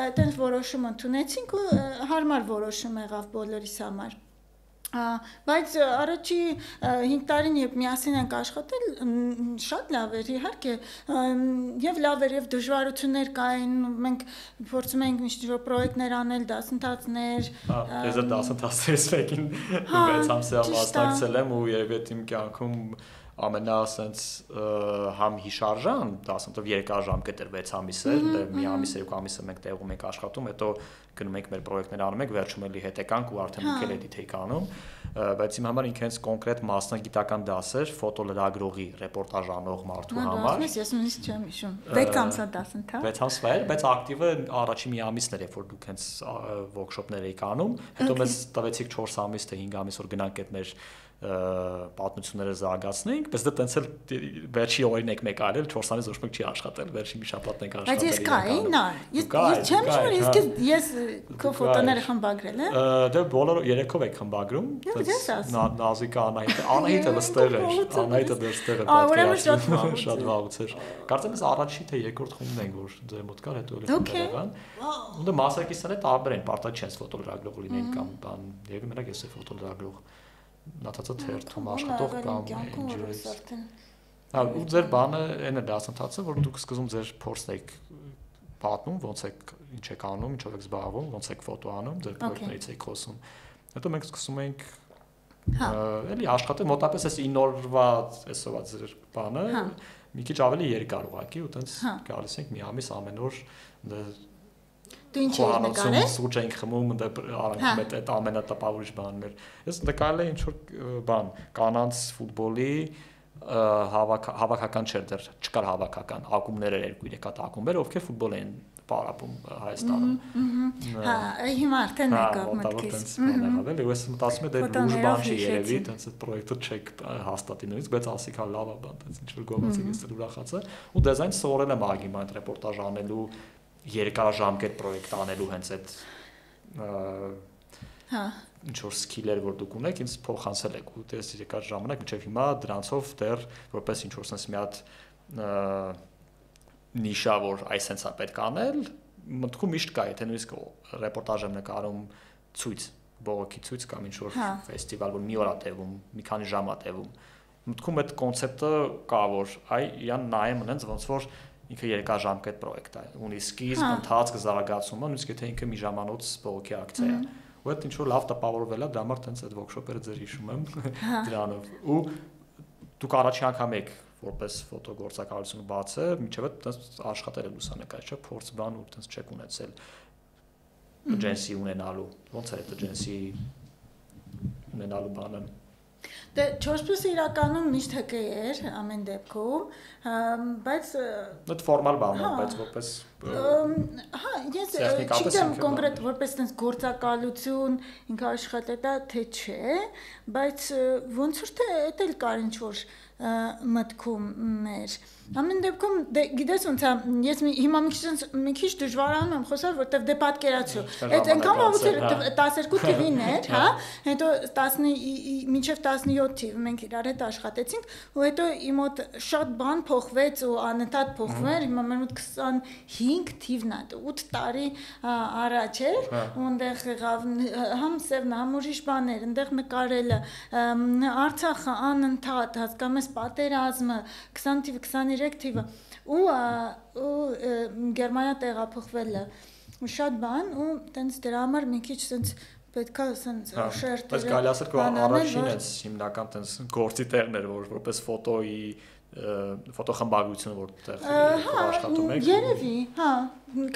այդպես որոշում ընդունեցինք ու հարմար որոշում եղավ բոլորիս համար բայց առաջի 5 տարին երբ միասին ենք աշխատել շատ լավ էր իհարկե եւ լավ էր եւ դժվարություններ կային մենք փորձում ենք ինչ-որ պրոյեկտներ անել դասընթացներ ես դասընթացներից մեկին 6 ամսյա մասնակցել եմ ու երբ իմ կյանքում ամենա sense համ հիշարժան դասընթացով երկարաժամկետ էր 6 ամիս էր մի ամիս 2 ամիսը մենք տեղում ենք աշխատում հետո գնում ենք մեր պրոյեկտներ անում ենք վերջում էլի հետ եկանք ու արդեն մենք էլ էդիթ ենք անում բայց իմ համար ինքնից կոնկրետ մասնագիտական դասեր ֆոտոլրագրողի ռեպորտաժ անող մարդու համար ես նույնիսկ չեմ հիշում 6 ամսա դասընթաց 6 ամսվա էր բայց ակտիվը առաջի մի ամիսն էր երբ որ դուք հենց workshop-ներ եք անում հետո մեզ տվեցիք 4 ամիս թե 5 ամիս որ գնանք այդ մեր պատմությունները զարգացնենք, բայց դա տենց էլ վերջի օրին մեկ այլ 4 ամիս ոչ մեկ չի աշխատել, վերջի մի շաբաթն եք աշխատել։ Բայց ես կա, ես չեմ շնորհ, ես քո ֆոտոները խմբագրել եմ։ Դե բոլորը երեքով եք խմբագրում։ Նազիկը Անահիտը լստեղ էր, Անահիտը դերստեղ էր պատկերացնում, շատ վաղուց էր։ Կարծեմ ես առաջի թե երկրորդ խումբն ենք, որ ձեր մոտ կար, հետո էլ եղան։ Ու դա մասնակիցները տարբեր են, պարտադիր չեն ֆոտոլրագրող լինեն կամ բան, եւ մենակ ես եմ ֆոտոլրագրող։ Նացածը թերթում աշխատող կամ ինժեներ։ Հա, ու ձեր բանը այն է դասընթացը, որ դուք սկզբում ձեր փորձն եք պատմում, ոնց եք, ինչ եք անում, ինչով եք զբաղվում, ոնց եք ֆոտո անում, ձեր պրոյեկտներից եք խոսում։ Հետո մենք սկսում ենք էլի աշխատել մոտապես այս 9 օրվա այսօրվա ձեր բանը մի քիչ ավելի երկար ուղղակի ու տենց գալիս ենք մի ամիս ամեն օր Դու ինչ ես նկարել? Սուրճ ենք խմում, արանքում այդ ամենատպավորիչ բանն էր։ Ես նկարել եմ ինչ որ բան, կանանց ֆուտբոլի հավաքական չէր դեռ, չկար հավաքական, ակումբներ էր 2-3 հատ ակումբեր, ովքեր ֆուտբոլ են պարապում Հայաստանում։ Հա, հիմա արդեն եկավ մտքից։ Ու ես մտածում եմ դե լուրջ բան չի երևի, տենց այդ պրոյեկտը չեք հաստատի նույնիսկ, բայց ասիկա լավ է բան, տենց ինչ որ գոհացեք ես ուրախացա։ Ու դեզայն սովորել եմ ագիմա այդ ռեպորտաժ անելու երկարաժամկետ պրոյեկտ անելու հենց այդ ինչ որ սկիլեր որ դուք ունեք ինձ փոխանցել եք ու դες երկար ժամանակ մինչև հիմա դրանցով դեռ որպես ինչ որ sense մի հատ նիշա որ այս sense-ա պետք անել մտքում միշտ կա եթե նույնիսկ ռեպորտաժ եմ նկարում ցույց բողոքի ցույց կամ ինչ որ ֆեստիվալ որ մի օր է տևում մի քանի ժամ է տևում մտքում այդ կոնցեպտը կա որ այ իրան նայեմ այնց ոնց որ ինքը երկարաժամկետ պրոյեկտ է ունի սկիզբ ընթացք զարգացումը նույնիսկ եթե ինքը մի ժամանոց բողոքի ակցիա է ու այդ ինչ որ լավ տպավորվել է դա համար տենց այդ workshop-երը ձեր հիշում եմ դրանով ու դուք առաջի անգամ եք որպես ֆոտոգործակալություն բացը միջև այդ աշխատել եք լուսանկարիչ չէ փորձ բան ու տենց չեք ունեցել էջենսի ունենալու ոնց է այդ էջենսի ունենալու բանը Դե 4+ իրականում միշտ հկ էր ամեն դեպքում, բայց դա ֆորմալ բան է, բայց որպես հա, ես չգիտեմ կոնկրետ որպես այնպես գործակալություն ինքը աշխատել է թե չէ, բայց ոնց որ թե դա էլ կար ինչ որ մտքում մեր ամեն դեպքում դե գիտես ոնց է ես հիմա մի քիչ դժվարանում եմ խոսալ որտեվ դե պատկերացրու այդ այնքան վաղուց 12 թվին էր հա հետո 10 մինչև 17 թիվ մենք իրար հետ աշխատեցինք ու հետո իմ մոտ շատ բան փոխվեց ու անընդհատ փոխվեր հիմա մեր մոտ 25 թիվն է 8 տարի առաջ էր ու այնտեղ եղավ համ սևն համ ուրիշ բաներ այնտեղ նկարելը Արցախը անընդհատ հասկանում ես պատերազմը 20 թիվ 23 թիվը ու Գերմանիա տեղափոխվելը ու շատ բան ու տենց դրա համար մի քիչ տենց պետքա սենց շերտերը բայց կարելի ասել որ առաջին էս հիմնական տենց գործի տեղն էր որ որպես ֆոտոյի ֆոտոխմբագրությունը որտեղ աշխատում եք երևի հա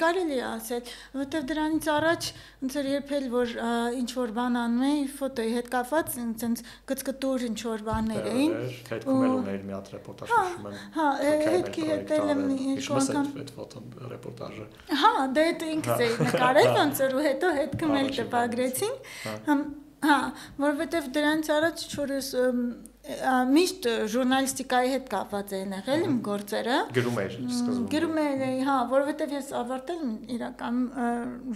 կարելի է ասել որտեվ դրանից առաջ ոնց որ երբել որ ինչ որ բան անում էի ֆոտոյի հետ կապված ցենց գծկտուր ինչ որ բաներ էին հետքում էլ ուներ մի հատ ռեպորտաժ հիշում եմ հա հետքի հետել եմ երկու անգամ այդ ֆոտո ռեպորտաժը հա դա ինքս էի նկարել ոնց որ ու հետո հետքում էլ տպագրեցին հա որովհետեվ դրանից առաջ չորս միշտ ժուրնալիստիկայի հետ կապված էին եղել իմ գործերը գրում էր սկզբում գրում էի հա որովհետև ես ավարտել եմ իրական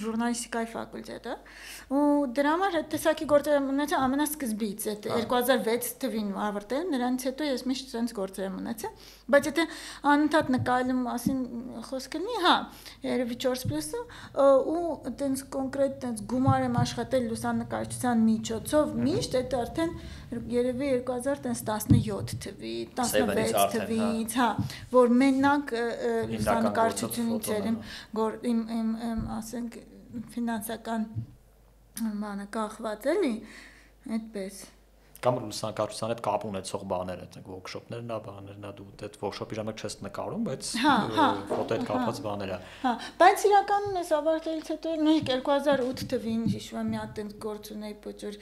ժուրնալիստիկայի ֆակուլտետը ու դրա համար այդ տեսակի գործեր եմ ունեցել ամենասկզբից այդ 2006 թվականին ավարտել նրանից հետո ես միշտ sense գործեր եմ ունեցել բայց եթե անընդհատ նկարելու մասին խոսք լինի հա երևի 4+-ը ու այտենց կոնկրետ այտենց գումար եմ աշխատել լուսանկարչության միջոցով միշտ այդ արդեն երևի 2017 թվի 16 թվից հա որ մենակ լուսանկարչությունից էր իմ ասենք ֆինանսական բանը կախված էլի այդպես կամ լուսանկարչության հետ կապ ունեցող բաներ այդ workshop-ներն է բաներն է դու այդ workshop-ի ժամանակ չես նկարում բայց ֆոտո հետ կապված բաներ է հա բայց իրականում ես ավարտելուց հետո նույնիսկ 2008 թվին հիշում եմ մի հատ այդ գործ ունեի փոքր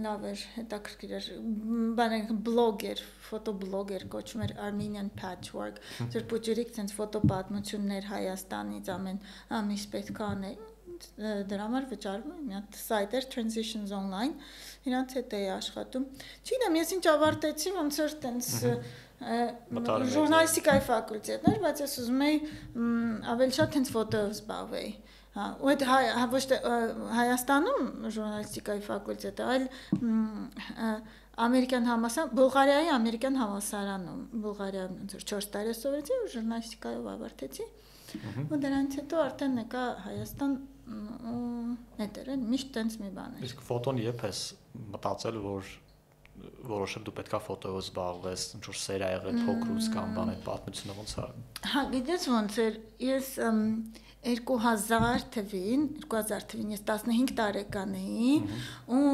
լավ էր հետաքրքիր էր բանը բլոգեր ֆոտոբլոգեր կոչվում էր Armenian Patchwork ձեր փոքրիկ sense ֆոտոպատմություններ Հայաստանից ամեն ամիս պետք է անել դրա համար վճարում եմ մի հատ site էր Transitions Online, իրանց հետ էի աշխատում։ Չգիտեմ, ես ինչ ավարտեցի, ոնց որ տենց ժուրնալիստիկայի ֆակուլտետներ, բայց ես ուզում էի ավելի շատ հենց ֆոտոյով զբաղվեի։ Հա, ու այդ ոչ թե Հայաստանում ժուրնալիստիկայի ֆակուլտետը, այլ ամերիկյան համալսարան, Բուլղարիայի ամերիկյան համալսարանում, Բուլղարիայում ոնց որ 4 տարի սովորեցի ու ժուրնալիստիկայով ավարտեցի։ Ու դրանից հետո արդեն եկա Հայաստան հետերը միշտ տենց մի բան էր։ Իսկ ֆոտոն երբ ես մտածել, որ որոշել դու պետքա ֆոտոյով զբաղվես, ինչ որ սեր ա եղել փոքրուց կամ բան այդ պատմությունը ոնց է։ Հա, գիտես ոնց էր, ես 2000 թվին ես 15 տարեկան էի ու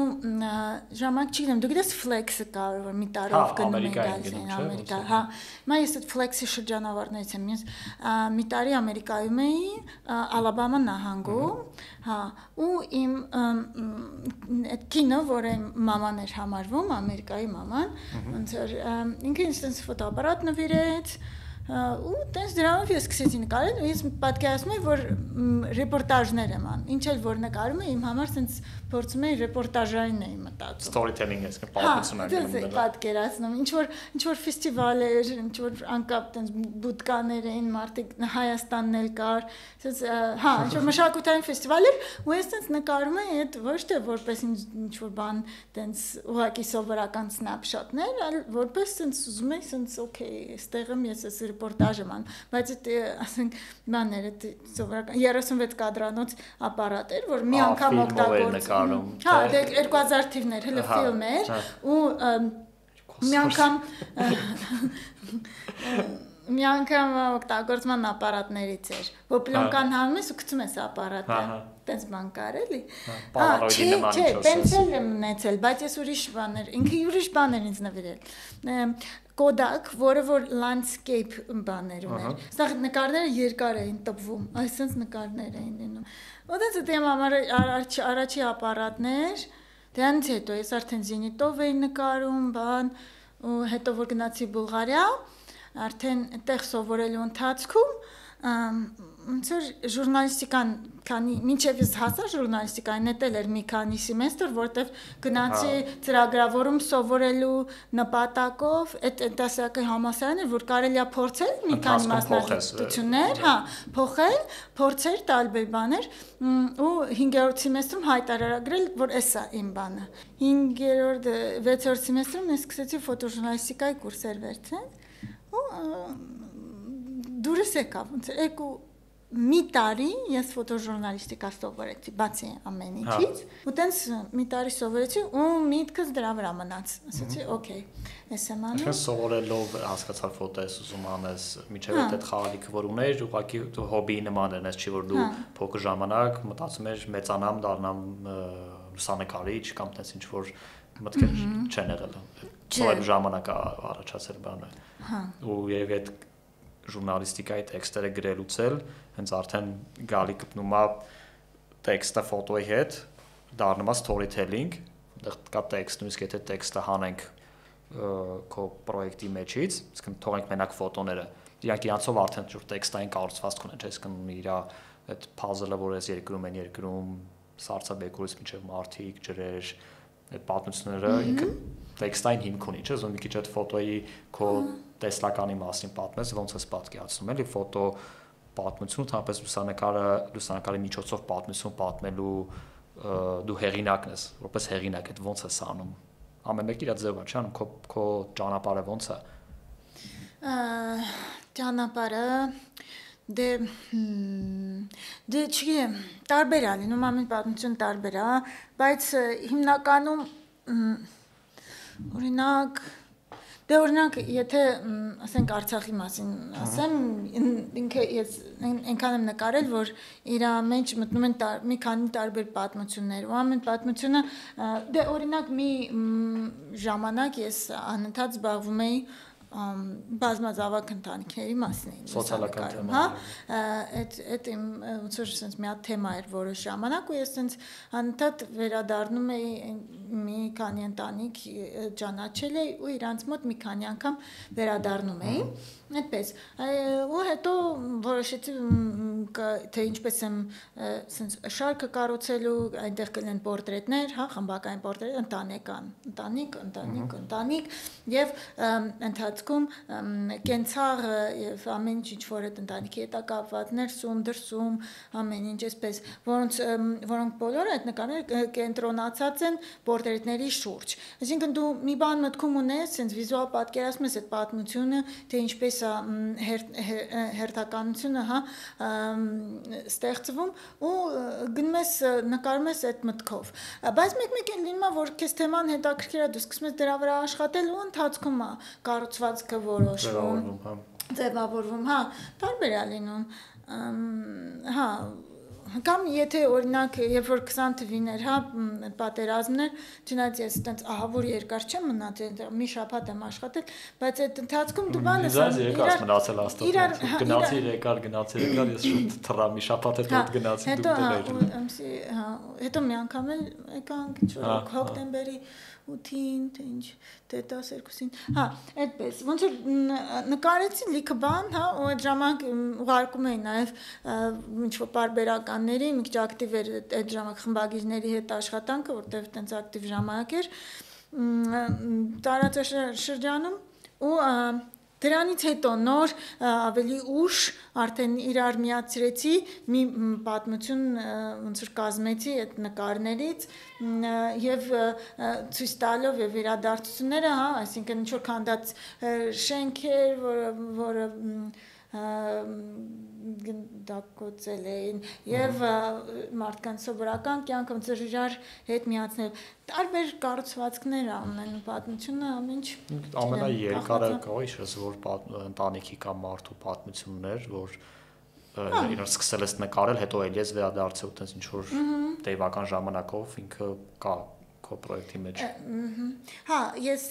ժամանակ չգիտեմ, դու գիտես Flex-ը կար, որ մի տարով գնում էի գալիս Ամերիկա, հա, հիմա ես այդ Flex-ի շրջանավարտներից եմ, ես մի տարի Ամերիկայում էի, Ալաբամա նահանգում, հա, ու իմ այդ կինը, որը մաման էր համարվում, Ամերիկայի մաման, ոնց որ ինքը ինձ ֆոտոապարատ նվիրեց ու տես դրանով ես սկսեցի նկարել ու ես պատկերացնում եմ որ ռեպորտաժներ եմ անում ինչ էլ որ նկարում եմ իմ համար sense փորձում եմ ռեպորտաժային էի մտածում storytelling ես պատմություն անում պատկերացնում ինչ որ ֆեստիվալեր ինչ որ անկապ տես բուտկաներ էին մարդիկ Հայաստանն էլ կար sense հա ինչ որ մշակութային ֆեստիվալեր ու ես sense նկարում եմ այդ ոչ թե որպես ինչ որ բան տես ուղղակի սովորական snapshot-ներ այլ որպես sense ուզում եմ sense okay այստեղ եմ ես ռեպորտաժ եմ անում, բայց այդ ասենք բաներ այդ սովորական 36 կադրանոց ապարատ էր, որ մի անգամ օգտագործում։ Հա, 2000 թիվներ, հələ ֆիլմ էր ու մի անգամ օգտագործման ապարատներից էր, որ պլոնկան հանում ես ու գցում ես ապարատը, տես բան կար էլի։ Չէ, պենսել եմ ունեցել, բայց ես ուրիշ բաներ, ինքը ուրիշ բաներ ինձ նվիրել։ Kodak, որը որ landscape բաներ ուներ։ Սա նկարները երկար էին տպվում, այսպես նկարներ էին լինում։ Ոնց է դեմ համար առաջի ապարատներ, դրանից հետո ես արդեն Zenit-ով էի նկարում, բան, ու հետո որ գնացի Բուլղարիա, արդեն այդտեղ սովորելու ընթացքում ոնց որ ժուրնալիստիկան քանի մինչև ես հասա ժուրնալիստիկային նետել էր մի քանի սեմեստր որտեվ գնացի ծրագրավորում սովորելու նպատակով այդ դասակի համալսարանը որ կարելի է փորձել մի քանի մասնագիտություններ հա փոխել փորձեր տալ բաներ ու 5-րդ սեմեստրում հայտարարագրել որ էսա իմ բանը 5-րդ 6-րդ սեմեստրում ես սկսեցի ֆոտոժուրնալիստիկայի կուրսեր վերցնել ու դուրս եկավ ոնց եկու մի տարի ես ֆոտոժուրնալիստիկա սովորեցի, բացի ամեն ինչից, ու տենց մի տարի սովորեցի ու միտքս դրա վրա մնաց, ասացի, օքեյ, ես եմ անում։ Ինչպես սովորելով հասկացար ֆոտո ես ուզում անես, միջև այդ խաղալիքը որ ուներ, ուղղակի հոբիի նման էր, ես չի որ դու փոքր ժամանակ մտածում ես մեծանամ, դառնամ լուսանկարիչ կամ տենց ինչ որ մտքեր չեն եղել։ Սովորել ժամանակ առաջացել բանը։ Ու եւ այդ ժուրնալիստիկայի տեքստերը գրելուց էլ հենց արդեն գալի գտնում է տեքստը ֆոտոյի հետ դառնում է storytelling այնտեղ կա տեքստ նույնիսկ եթե տեքստը հանենք քո պրոյեկտի մեջից իսկ թողենք մենակ ֆոտոները իրանք իրանցով արդեն ջուր տեքստային կառուցվածք ունեն չէ՞ իսկ իր այդ puzzle-ը որ ես երկրում սարսափեկորից մինչև մարդիկ ջրեր այդ պատմությունները ինքը տեքստային հիմք ունի չէ՞ զոն մի քիչ այդ ֆոտոյի քո տեսլականի մասին պատմես ոնց ես պատկերացնում էլի ֆոտո պատմություն թափես լուսանկարի միջոցով պատմություն պատմելու դու հեղինակն ես որպես հեղինակ այդ ոնց ես անում ամեն մեկը իր ձևը չէ անում քո ճանապարհը ոնց է ճանապարհը դե չգիտեմ տարբեր է լինում ամեն պատմություն տարբեր է բայց հիմնականում օրինակ եթե ասենք Արցախի մասին ասեմ ինքը ես այնքան եմ նկարել որ իր մեջ մտնում են մի քանի տարբեր պատմություններ ու ամեն պատմությունը դե օրինակ մի ժամանակ ես անընդհատ զբաղվում էի բազմազավակ ընտանիքների մասին էին սոցիալական թեմա հա այդ իմ ոնց որ sense մի հատ թեմա էր որոշ ժամանակ ու ես sense անընդհատ վերադառնում էի մի քանի ընտանիք ճանաչել էի ու իրանց մոտ մի քանի անգամ վերադառնում էի Այդպես, ու հետո որոշեցի թե ինչպես եմ sense շարքը կառուցելու, այնտեղ կլինեն պորտրետներ, հա, խմբակային պորտրետ, ընտանիք եւ ընթացքում կենցաղը եւ ամեն ինչ որ այդ ընտանիքի հետ կապված ներսում, դրսում, ամեն ինչ այսպես, որոնք բոլորը այդ նկարները կենտրոնացած են պորտրետների շուրջ։ Այսինքն դու մի բան մտքում ունես, sense վիզուալ պատկերացնում ես այդ պատմությունը, թե ինչպես հերթականությունը, հա, ստեղծվում ու գնում ես նկարում ես այդ մտքով։ Բայց մեկ-մեկ են լինում է, որ քեզ թեման հետաքրքիր է, դու սկսում ես դրա վրա աշխատել ու ընթացքում է կառուցվածքը որոշվում, ձևավորվում, հա, տարբեր է լինում, հա, կամ եթե օրինակ երբ որ 20 թվին էր, հա, պատերազմներ, չնայած ես այտենց ահավոր երկար չեմ մնացել, մի շաբաթ եմ աշխատել, բայց այդ ընթացքում դու բանը իրար մնացել աստղ, գնացի երկար, ես շուտ թռա մի շաբաթ հետո գնացի դու հետո մի անգամ էլ եկանք ինչ որ հոկտեմբերի 8-ին, թե ինչ, թե 12-ին, հա, այդպես, ոնց որ նկարեցի լիքը բան, հա, ու այդ ժամանակ ուղարկում էին նաև ինչ-որ պարբերականների, մի քիչ ակտիվ էր այդ ժամանակ խմբագիրների հետ աշխատանքը, որտեղ այդպես ակտիվ ժամանակ էր տարածաշրջանում ու դրանից հետո նոր ավելի ուշ արդեն իրար միացրեցի մի պատմություն ոնց որ կազմեցի այդ նկարներից եւ ցույց տալով եւ իրադարձությունները, հա, այսինքն ինչ որ քանդած շենքեր, որը գնդակոծել էին եւ մարդկանց սովորական կյանքը ոնց որ իրար հետ միացնել տարբեր կառուցվածքներ ունեն պատմությունը ամեն ինչ ամենաերկարը կա իշես որ ընտանիքի կամ մարդու պատմություններ որ իրար սկսել ես նկարել հետո էլ ես վերադարձել այտենց ինչ որ տևական ժամանակով ինքը կա քո պրոյեկտի մեջ հա ես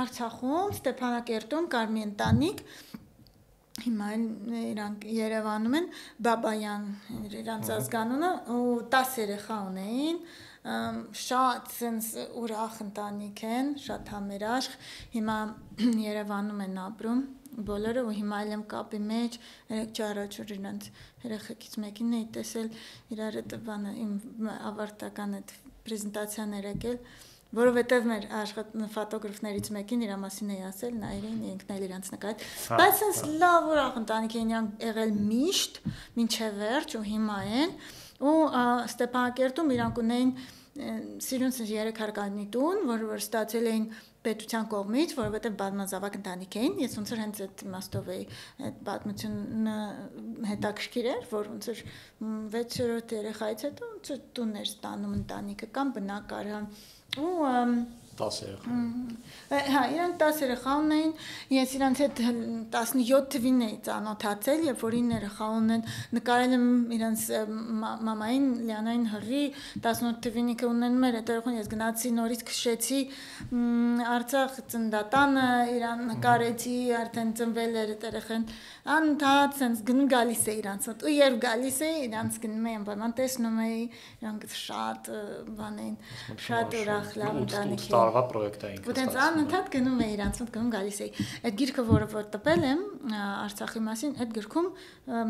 Արցախում Ստեփանակերտում կար մի ընտանիք հիմա իրանք Երևանում են Բաբայան իրանց ազգանունը ու 10 երեխա ունեին շատ sense ուրախ ընտանիք են շատ համերաշխ հիմա Երևանում են ապրում բոլորը ու հիմա էլ եմ կապի մեջ երեք առաջ որ իրանց երեխեքից մեկին էի տեսել իրար այդ բանը իմ ավարտական այդ պրեզենտացիան եկել որովհետև մեր ֆոտոգրաֆներից մեկին իր մասին էի ասել, նայրին ինքն էլ իրանց նկարել, բայց sense լավ ուրախ ընտանիք են եղել միշտ, մինչև վերջ ու հիմա են, ու Ստեփանակերտում իրանք ունեին սիրուն 3 հարկանի տուն, որ ստացել էին պետության կողմից, որովհետև բազմազավակ ընտանիք էին, ես ոնց որ հենց այդ իմաստով էի այդ պատմությունը հետաքրքիր էր, որ ոնց որ 6-րդ երեխայից հետո ոնց որ տուններ ստանում ընտանիքը կամ բնակարան ու 10 երեխա հա, իրանք 10 երեխա ունեին, ես իրանց հետ 17 թվին էի ծանոթացել, երբ որ 9 երեխա ունեն, նկարել եմ իրանց մամային Լիանային հղի, 18 թվին ինքը ունեն մեր այդ երեխան, ես գնացի նորից քշեցի Արցախ ծննդատանը, իրան նկարեցի, արդեն ծնվել էր այդ երեխան, անընդհատ sense գնում գալիս է իրանց մոտ, ու երբ գալիս է իրանց գնում եմ, բան տեսնում էի, իրանք շատ բան էին, շատ ուրախ լավ ընտանիք տարվա պրոյեկտ է ինքը։ Որտենց անընդհատ գնում է իրանց մոտ գնում գալիս է։ Այդ գիրքը, որը որ տպել եմ Արցախի մասին, այդ գրքում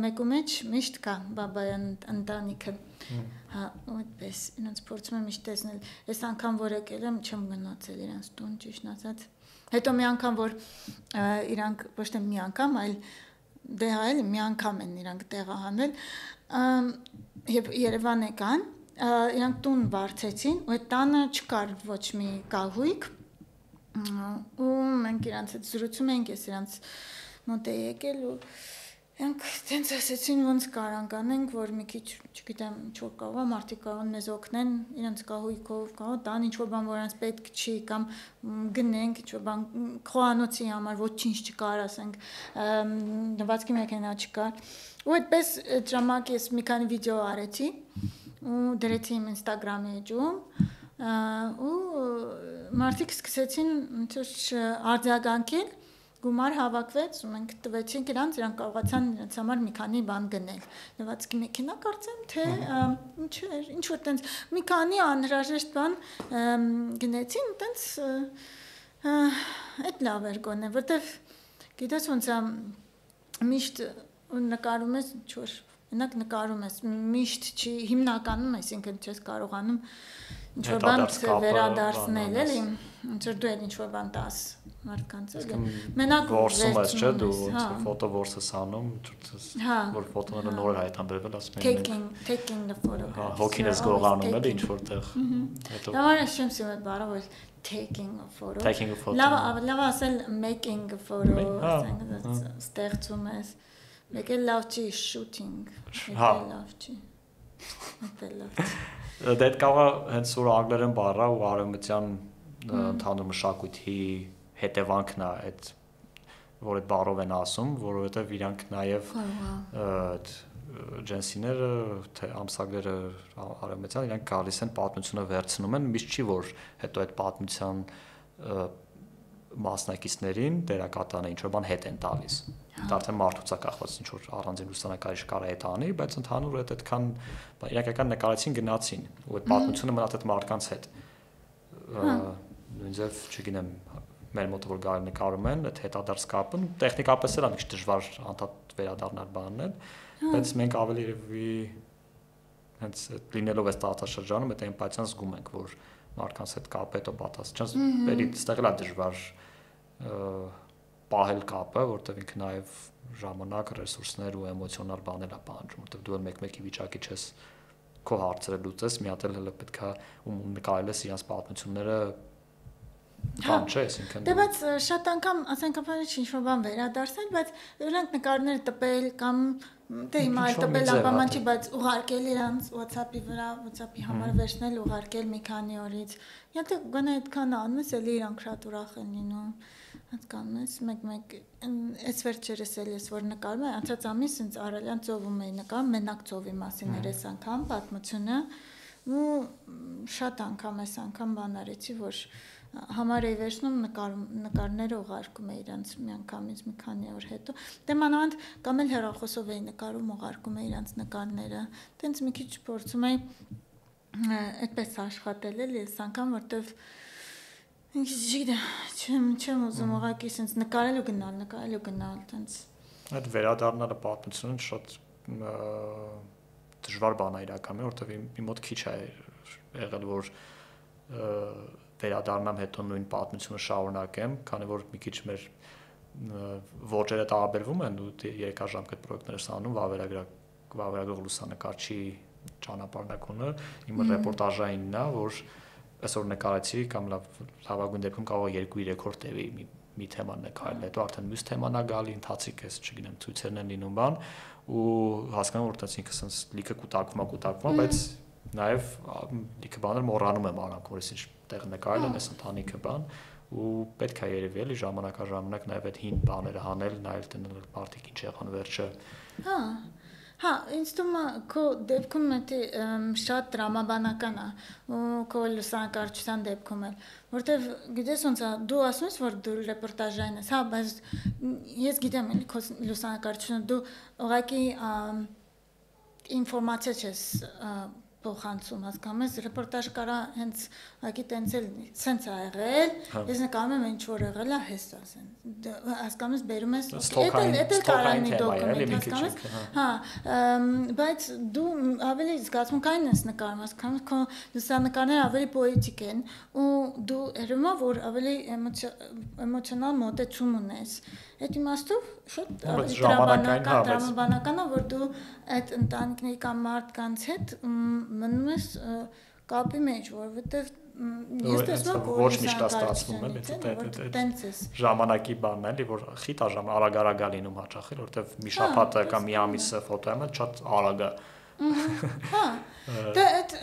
մեկու մեջ միշտ կա Բաբայան ընտանիքը։ Հա, այդպես իրանց փորձում եմ միշտ տեսնել։ Այս անգամ որ եկել եմ, չեմ գնացել իրանց տուն, ճիշտ ասած։ Հետո մի անգամ որ իրանք ոչ թե մի անգամ, այլ դե այլ մի անգամ են իրանք տեղահանել, եւ Երևան եկան իրանք տուն վարձեցին, ու այդ տանը չկար ոչ մի կահույք, ու մենք իրանց հետ զրուցում ենք, ես իրանց մոտ էի եկել ու իրանք տենց ասեցին ոնց կարանք անենք, որ մի քիչ, չգիտեմ, ինչ որ կարող մարդիկ կարող են մեզ օգնեն, իրանց կահույքով, կարող տան ինչ որ բան, որ իրանց պետք չի, կամ գնենք, ինչ որ բան խոհանոցի համար ոչինչ չկար, ասենք, նվազքի մեքենա չկար, ու այդպես այդ ժամանակ ես մի քանի վիդեո արեցի ու դրեցի իմ Instagram-ի էջում ու մարդիկ սկսեցին արձագանքել գումար հավաքվեց ու մենք տվեցինք իրանք կարողացան իրենց համար մի քանի բան գնել նվազքի մեքենա կարծեմ թե ինչ որ տենց մի քանի անհրաժեշտ բան գնեցին տենց այդ լավ էր գոնե որտեվ Գիտես ոնց է միշտ նկարում ես ինչ-որ մենակ նկարում ես միշտ չի հիմնականում այսինքն չես կարողանում ինչ-որ բան վերադարձնել էլի ինչ-որ դու էլ ինչ-որ բան տաս մարդկանց էլի մենակ որսում ես չէ դու ֆոտո որս ես անում որ ֆոտոները նոր հայտնաբերվել ասում են taking the photo հոգին ես գողանում էլի ինչ որտեղ հետո լավ չեմ սիրում այդ բառը որ taking a photo լավ ասել making a photo ասենք ստեղծում ես մեկ էլ լավ չի shooting լավ չի Դա կարող է հենց որ անգլերեն բառը ու արևմտյան ընդհանուր մշակույթի հետևանքն է այդ որ այդ բառով են ասում, որովհետև իրանք նաև ջենսիները, թե ամսագրերը արևմտյան իրանք գալիս են պատմությունը վերցնում են, միշտ չի որ հետո այդ պատմության մասնակիցներին դերակատարը ինչ որ բան հետ են տալիս։ Դա արդեն մարդուց է կախված ինչ որ առանձին լուսանկարիչ կարա այդ անի, բայց ընդհանուր այդ այդքան իրակական նկարեցին գնացին ու այդ պատմությունը մնաց այդ մարդկանց հետ։ Նույնիսկ չգիտեմ մեր մոտ որ գալ նկարում են այդ հետադարձ կապը տեխնիկապես էլ է մի քիչ դժվար անդադ վերադառնալ բանն էլ, բայց մենք ավելի երևի հենց լինելով այս տարածաշրջանում այդ էմպաթիան զգում ենք որ մարդկանց հետ կապը հետո պատասխան բերի ստեղ էլ է դժվար պահել կապը, որտեղ ինքը նաև ժամանակ, ռեսուրսներ ու էմոցիոնալ բաներ է պահանջում, որտեղ դու մեկ-մեկի վիճակի չես քո հարցերը լուծես, մի հատ էլ հələ պետք է նկարել ես իրանց պատմությունները բան չէ, այսինքն դե բայց շատ անգամ ասենք ապարիչ ինչ-որ բան վերադարձնել, բայց իրանք նկարները տպել կամ դե հիմա այլ տպել ապաման չի, բայց ուղարկել իրանց WhatsApp-ի վրա, WhatsApp-ի համար վերցնել, ուղարկել մի քանի օրից։ Եթե գոնե այդքան անես, էլի իրանք շատ ուրախ են լինում։ Հասկանում ես, մեկ-մեկ այս վերջերս էլ ես որ նկարում եմ, անցած ամիս ինձ Արալյան ծովում էի նկարում, մենակ ծովի մասին էր այս անգամ պատմությունը, ու շատ անգամ այս անգամ բան արեցի, որ համար էի վերցնում նկարները ուղարկում էի իրանց միանգամից մի քանի օր հետո։ Դե մանավանդ կամ էլ հեռախոսով էի նկարում, ուղարկում էի իրանց նկարները։ Տենց մի քիչ փորձում էի այդպես աշխատել էլի այս անգամ, որտեվ չեմ ուզում ուղղակի sense նկարել ու գնալ, տենց։ Այդ վերադառնալը պատմությունն շատ դժվար բան է իրականում, որտեվ իմ մոտ քիչ է եղել որ վերադառնամ հետո նույն պատմությունը շարունակեմ, քանի որ մի քիչ մեր ոճերը տարբերվում են ու երկարաժամկետ պրոյեկտներ ես անում, վավերագրող լուսանկարչի ճանապարհնակությունը, իմ ռեպորտաժայինն է, որ այսօր նկարեցի կամ լավագույն դեպքում կարող է 2-3 օր տևի մի թեման նկարել, հետո արդեն մյուս թեման է գալի, ընթացիկ էս, չգիտեմ, ցույցերն են լինում բան ու հասկանում որ տես ինքը sense լիքը կուտակվում, բայց նաև լիքը բաներ մոռանում եմ արանք, որ ինչ տեղ նկարել եմ, այս ընտանիքը բան ու պետք է երևի էլի ժամանակ նաև այդ հին բաները հանել, նայել տնել մարդիկ ինչ եղան վերջը։ Հա, ինձ թվում է քո դեպքում դա շատ տրամաբանական է ու քո լուսանկարչության դեպքում էլ, որտեվ գիտես ոնց է, դու ասում ես որ դու ռեպորտաժային ես, հա, բայց ես գիտեմ էլի քո լուսանկարչությունը դու ուղղակի ինֆորմացիա չես փոխանցում, հասկանում ես, ռեպորտաժը կարա հենց ուղղակի տենց էլ սենց է եղել, ես նկարում եմ ինչ որ եղել է, հեսա սենց, հասկանում ես, բերում ես, էդ էլ կարա մի դոկումենտ, հասկանում ես, հա, բայց դու ավելի զգացմունքային ես նկարում, հասկանում ես, քո լուսանկարները ավելի պոետիկ են ու դու երևում է, որ ավելի էմոցիոնալ մոտեցում ունես, այդ իմաստով շատ տրամաբանական է, որ դու այդ ընտանիքների կամ մարդկանց հետ մնում ես կապի մեջ, որովհետև ես տեսնում եմ ոչ միշտ ստացվում է ժամանակի բանն էլի որ խիտ արագ-արագ է լինում հաճախ էլ որովհետև մի շաբաթը կամ մի ամիսը ֆոտոյանը շատ արագ է հա դա այդ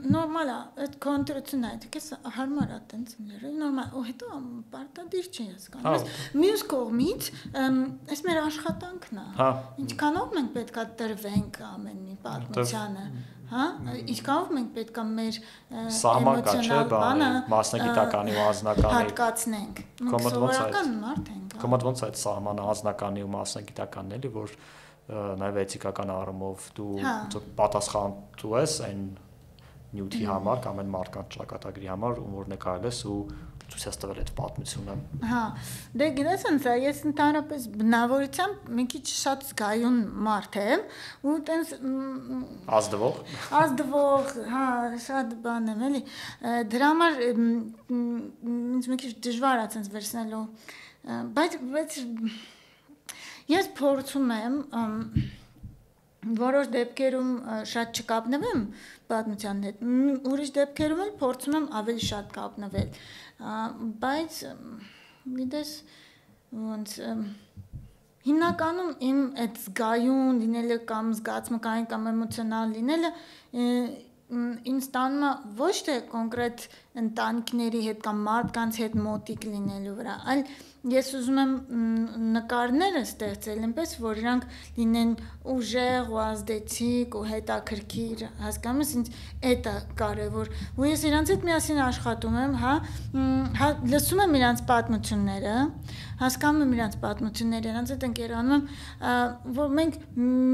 նորմալ է այդ կոնտրոլն է դες հարմար է տենց նորմալ ու հետո պարտադիր չի հասկանում մյուս կողմից այս մեր աշխատանքն է ինչքանով մենք պետքա տրվենք ամեն մի պատմությանը հա ինչքանով մենք պետքա մեր էմոցիոնալ բանը մասնագիտականի ու անձնականի հատկացնենք սովորական մարդ ենք կոմոդ ոնց այդ սահմանը անձնականի ու մասնագիտականն էլի որ նաև էթիկական առումով դու պատասխանատու ես այն նյութի համար կամ այն մարդկանց ճակատագրի համար ում որ նկարել ես ու ցույց տվել այդ պատմությունը։ Հա, դե գիտես ոնց է, ես ընդհանրապես բնավորությամբ մի քիչ շատ զգայուն մարդ եմ, ու տենց ազդվող, հա, շատ բան եմ, էլի։ Դրա համար ինձ մի քիչ դժվար է ցենց վերցնելու, բայց ես փորձում եմ որոշ դեպքերում շատ չկապնվեմ պատմության հետ, ուրիշ դեպքերում էլ փորձում եմ ավելի շատ կապնվել, բայց գիտես ոնց հիմնականում իմ այդ զգայուն լինելը կամ զգացմունքային կամ էմոցիոնալ լինելը ինձ տանում է ոչ թե կոնկրետ ընտանիքների հետ կամ մարդկանց հետ մոտիկ լինելու վրա, այլ ես ուզում եմ նկարները ստեղծել այնպես, որ իրանք լինեն ուժեղ ու ազդեցիկ ու հետաքրքիր, հասկանում ես, ինձ էդ է կարևոր, ու ես իրանց հետ միասին աշխատում եմ, հա, լսում եմ իրանց պատմությունները, հասկանում եմ իրանց պատմությունները, իրանց հետ ընկերանում եմ, որ մենք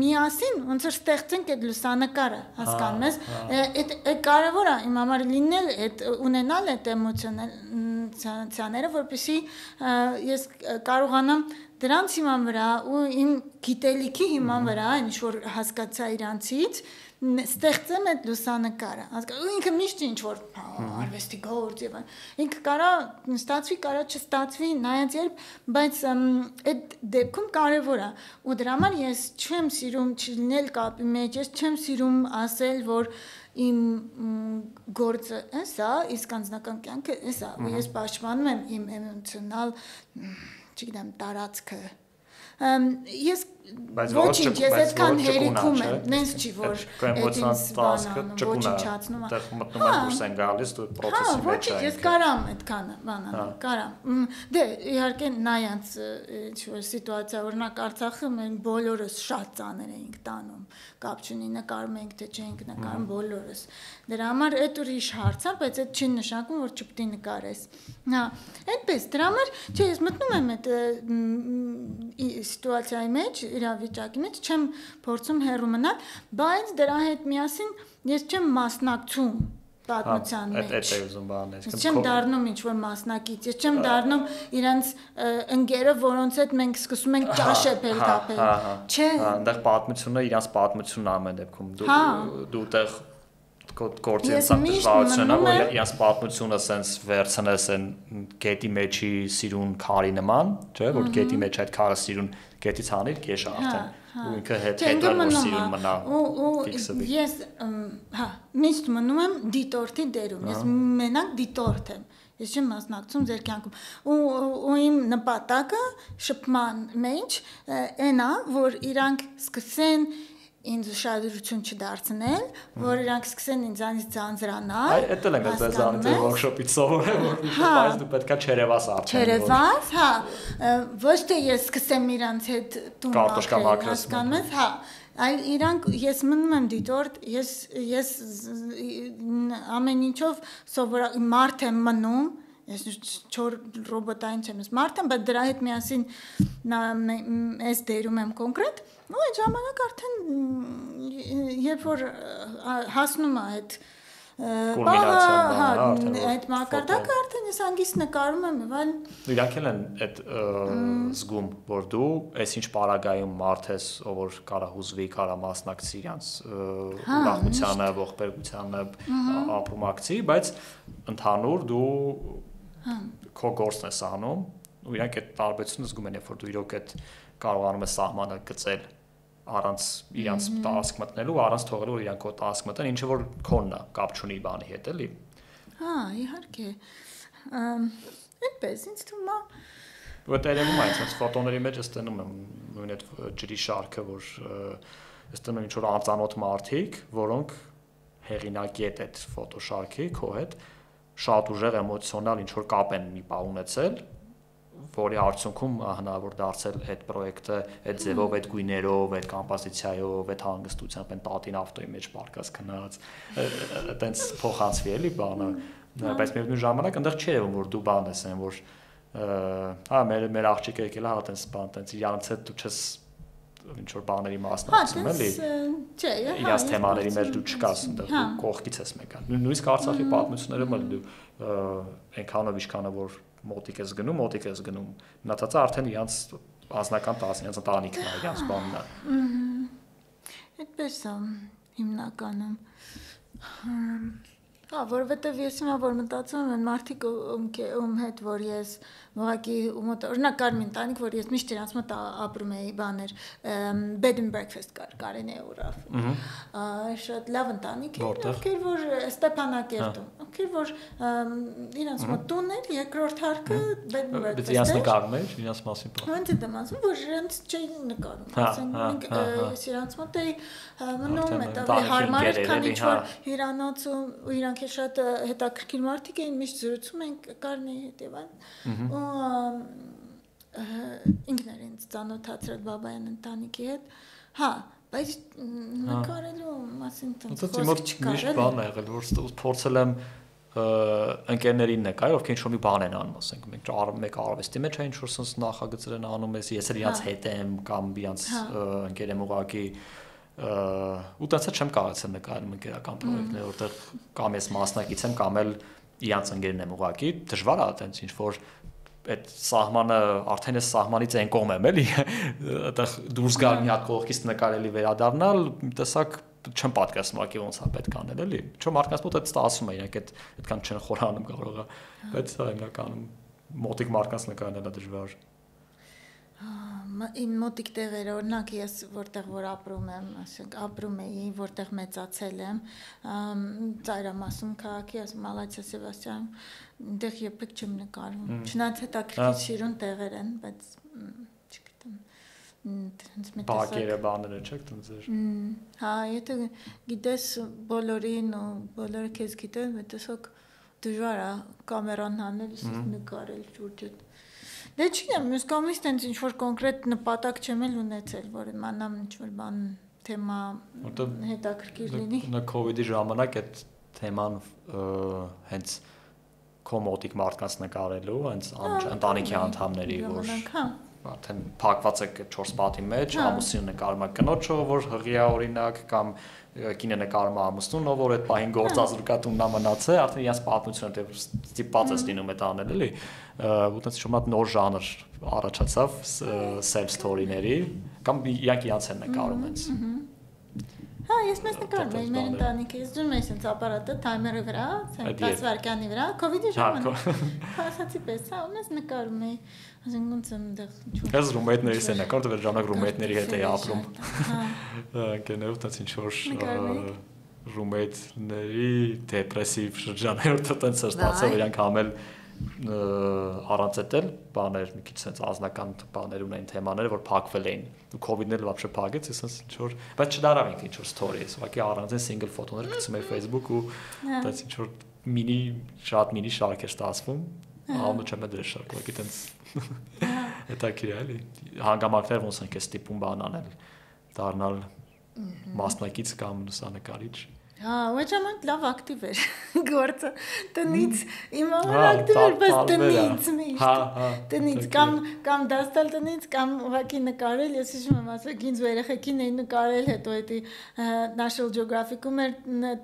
միասին ոնց որ ստեղծենք այդ լուսանկարը, հասկանում ես, այդ կարևոր է իմ համար լինել, այդ ունենալ այդ էմոցիաները, որպեսզի ես կարողանամ դրանց հիման վրա ու իմ գիտելիքի հիման վրա, ինչ որ հասկացա իրանցից, ստեղծեմ այդ լուսանկարը, ու ինքը միշտ ինչ որ արվեստի գործ եւ ինքը կարա ստացվի, կարա չստացվի, նայած երբ, բայց այդ դեպքում կարևոր է, ու դրա համար ես չեմ սիրում չլինել կապի մեջ, ես չեմ սիրում ասել, որ իմ գործը էսա, իսկ անձնական կյանքը էսա, ու ես պաշտպանում եմ իմ էմոցիոնալ, չգիտեմ, տարածքը ես ոչինչ, ես այդքան հերիքում եմ, նենց չի, որ էմոցիոնալ տարածքը ճկուն է, դեռ մտնում եմ դուրս են գալիս, դու պրոցեսի մեջ ես։ Ես կարամ այդքանը բանալ, կարամ։ Դե իհարկե նայած ինչ-որ սիտուացիա, օրինակ Արցախը մենք բոլորս շատ ծանր էինք տանում, կապ չունի նկարում ենք, թե չենք նկարում բոլորս։ Դրա համար այդ ուրիշ հարց է, բայց այդ չի նշանակում, որ չպետք է նկարես։ Հա, այդպես, դրա համար, չէ, ես մտնում եմ այդ սիտուացիայի մեջ, իրավիճակի մեջ, չեմ փորձում հեռու մնալ, բայց դրա հետ միասին ես չեմ մասնակցում պատմության մեջ։ Այդ է ուզում բանել։ Ես չեմ դառնում ինչ-որ մասնակից, ես չեմ դառնում իրանց ընկերը, որոնց հետ մենք սկսում ենք ճաշել կապել։ Չէ։ Այնտեղ պատմությունը իրանց պատմությունն ամեն դեպքում դու տեղ գործի դժվարությունն է, որ իրանց պատմությունը սենց վերցնես են գետի մեջի սիրուն քարի նման, չէ, որ գետի մեջ այդ քարը սիրուն գետից հանիր կեշ արդեն, ու ինքը հետ որ սիրուն մնա։ Ու ես, հա, միշտ մնում եմ դիտորդի դերում, ես մենակ դիտորդ եմ, ես չեմ մասնակցում ձեր կյանքում, ու իմ նպատակը շփման մեջ այն է, որ իրանք սկսեն ինձ ուշադրություն չդարձնել, որ իրանք սկսեն ինձանից ձանձրանալ։ Այդ էլ ենք ձեզանից workshop-ից սովորել, որ բայց դու պետքա չերևաս արդեն։ Չերևաս, հա, ոչ թե ես սկսեմ իրանց հետ տուն մաքրել, հասկանում ես, հա, այլ իրանք ես մնում եմ դիտորդ, ես ամեն ինչով մարդ եմ մնում, ես չոր ռոբոտային չեմ, ես մարդ եմ, բայց դրա հետ միասին ես դերում եմ կոնկրետ, ու այդ ժամանակ արդեն երբ որ հասնում է այդ այդ մակարդակը արդեն ես հանգիստ նկարում եմ, այլ իրանք էլ են այդ զգում, որ դու այս ինչ պարագայում մարդ ես, ով որ կարա հուզվի, կարա մասնակցի իրանց ուրախությանը, ողբերգությանը, ապրումակցի, բայց ընդհանուր դու քո գործն ես անում, ու իրանք այդ տարբերությունը զգում են, երբ որ դու իրոք այդ կարողանում ես սահմանը գծել առանց իրանց տարածք մտնելու, առանց թողելու որ իրանք քո տարածք մտնեն, ինչը որ քոնն է, կապ չունի բանի հետ, էլի։ Հա, իհարկե։ Այդպես ինձ թվում է։ Ու երևում է, այսպես ֆոտոների մեջ ես տնում եմ նույն այդ ջրի շարքը, որ ես տնում եմ ինչ որ անծանոթ մարդիկ, որոնք հեղինակի այդ ֆոտոշարքի քո հետ շատ ուժեղ էմոցիոնալ ինչ որ կապ են մի բան ունեցել, որի արդյունքում հնարավոր դարձել այդ պրոյեկտը այդ ձևով, այդ գույներով, այդ կոմպոզիցիայով, այդ հանգստությամբ, այն տատին ավտոյի մեջ պարկած քնած, այտենց փոխանցվի էլի բանը, բայց միևնույն ժամանակ այնտեղ չի երևում որ դու բան ես, այն որ հա մեր աղջիկը եկել է, այտենց բան, այտենց իրանց հետ դու չես ինչ որ բաների մասնակցում էլի։ Չէ, իրաց թեմաների մեջ դու չկաս, այնտեղ դու կողքից ես մեկան։ Նույնիսկ Արցախի պատմությունները մը դու այնքանով ինչքանով որ մոտիկ ես գնում, մնացածը արդեն իրանց անձնական տասն, իրանց ընտանիքն է, իրանց բանն է։ Այդպես է հիմնականում։ Որովհետև ես հիմա որ մտածում եմ մարդիկ ում հետ որ ես ուղղակի օրինակ կար մի ընտանիք որ ես միշտ նրանց մոտ ապրում էի բաներ bed and breakfast կար Կարենե Ուրավ շատ լավ ընտանիք էր ովքեր որ Ստեփանակերտում ովքեր որ իրենց մոտ տուն էր երկրորդ հարկը bed and breakfast իրենց նկարում էր իրենց մասին ոնց է դասում որ իրենց չէին նկարում ասենք ես իրենց մոտ էի մնում հետո հարմար էր քանի որ հյուրանոցում իրանք շատ հետաքրքիր մարդիկ էին միշտ զրուցում ենք Կարնեի հետ եւ այլն ու ինքն էր ինձ ծանոթացրել բաբայան ընտանիքի հետ հա բայց նկարելու մասին խոսք չկար միշտ բան է եղել որ փորձել եմ ընկերներին նկարել ովքեր ինչ-որ մի բան են անում ասենք մեկ արվեստի մեջ է ինչ-որ sense նախագծեր են անում ես էլ իրանց հետ եմ կամ իրանց ընկեր եմ ուղղակի ու տենց չեմ կարողացել նկարել ընկերական պրոյեկտներ որտեղ կամ ես մասնակից եմ կամ էլ իրանց ընկերն եմ ուղղակի դժվար է տենց ինչ որ այդ սահմանը արդեն այս սահմանից այն կողմ եմ էլի այդտեղ դուրս գալ մի հատ կողքից նկարելի վերադառնալ տեսակ չեմ պատկերացնում ուղղակի ոնց է պետք անել էլի չէ մարդկանց մոտ այդ ստացվում է իրանք այդքան չեն խորանում կարողա բայց սա հիմնականում մոտիկ մարդկանց նկարելն է դժվար իմ մոտիկ տեղերը օրինակ ես որտեղ որ ապրում եմ ասենք ապրում էի որտեղ մեծացել եմ ծայրամասում քաղաքի ասում Մալացիա Սեբաստիան այնտեղ երբեք չեմ նկարում չնայած հետաքրքիր շիրուն տեղեր են բայց չգիտեմ բակերը բաները չեք տենց հա եթե գիտես բոլորին ու բոլորը քեզ գիտեն այդտեսակ դժվար է կամերան հանել նկարել շուրջդ Դե չգիտեմ, ես կամից տենց ինչ-որ կոնկրետ նպատակ չեմ էլ ունեցել, որ իմանամ ինչ-որ բան թեմա հետաքրքիր լինի։ Նա COVID-ի ժամանակ այդ թեման հենց քո մոտիկ մարդկանց նկարելու, հենց ընտանիքի անդամների, որ արդեն փակված եք 4 պատի մեջ, ամուսինը նկարում է կնոջը, որ հղի է օրինակ, կամ կինը նկարում է ամուսնուն, որ այդ պահին գործազրկատումն է մնացել, արդեն իրենց պատմությունը ստիպված ես լինում այդ անել, էլի։ Ուտենց շոմատ նոր ժանր առաջացավ self story-ների, կամ իրանք իրենց են նկարում հենց։ Հա, ես մեզ նկարում եմ մեր ընտանիքը, ես դնում եմ այսպես ապարատը թայմերի վրա, 10 վայրկյանի վրա, COVID-ի ժամանակ։ Ասացի պես, հա, մեզ նկարում էի, ասենք ոնց եմ այնտեղ ինչ-որ։ Ես ռումեյթներից եմ նկարում, դեռ ժամանակ ռումեյթների հետ էի ապրում։ Գներով տենց ինչ-որ ռումեյթների դեպրեսիվ շրջաններ, տենց էր ստացել իրանք համել առանց էտել բաներ մի քիչ sense ազնական բաներ ունեն թեմաները որ փակվել էին ու COVID-ն էլ вообще փակեց sense ինչ որ բայց չդարավ ինքը ինչ որ stories ուղղակի առանց single ֆոտոներ գցում էի Facebook ու դա ինչ որ շատ մինի շարք էր ստացվում ահա չեմ դրել շարք ուղղակի տենց հետաքրքիր է էլի հանգամանքներ ոնց են քեզ տիպում բան անել դառնալ մասնակից կամ լուսանկարիչ Հա, ոչ ժամանակ լավ ակտիվ էր գործը տնից իմ համար ակտիվ էր բայց տնից միշտ տնից կամ դաստալ տնից կամ ուղղակի նկարել ես հիշում եմ ասեք ինձ երեխեքին էին նկարել հետո էդի National Geographic-ում էր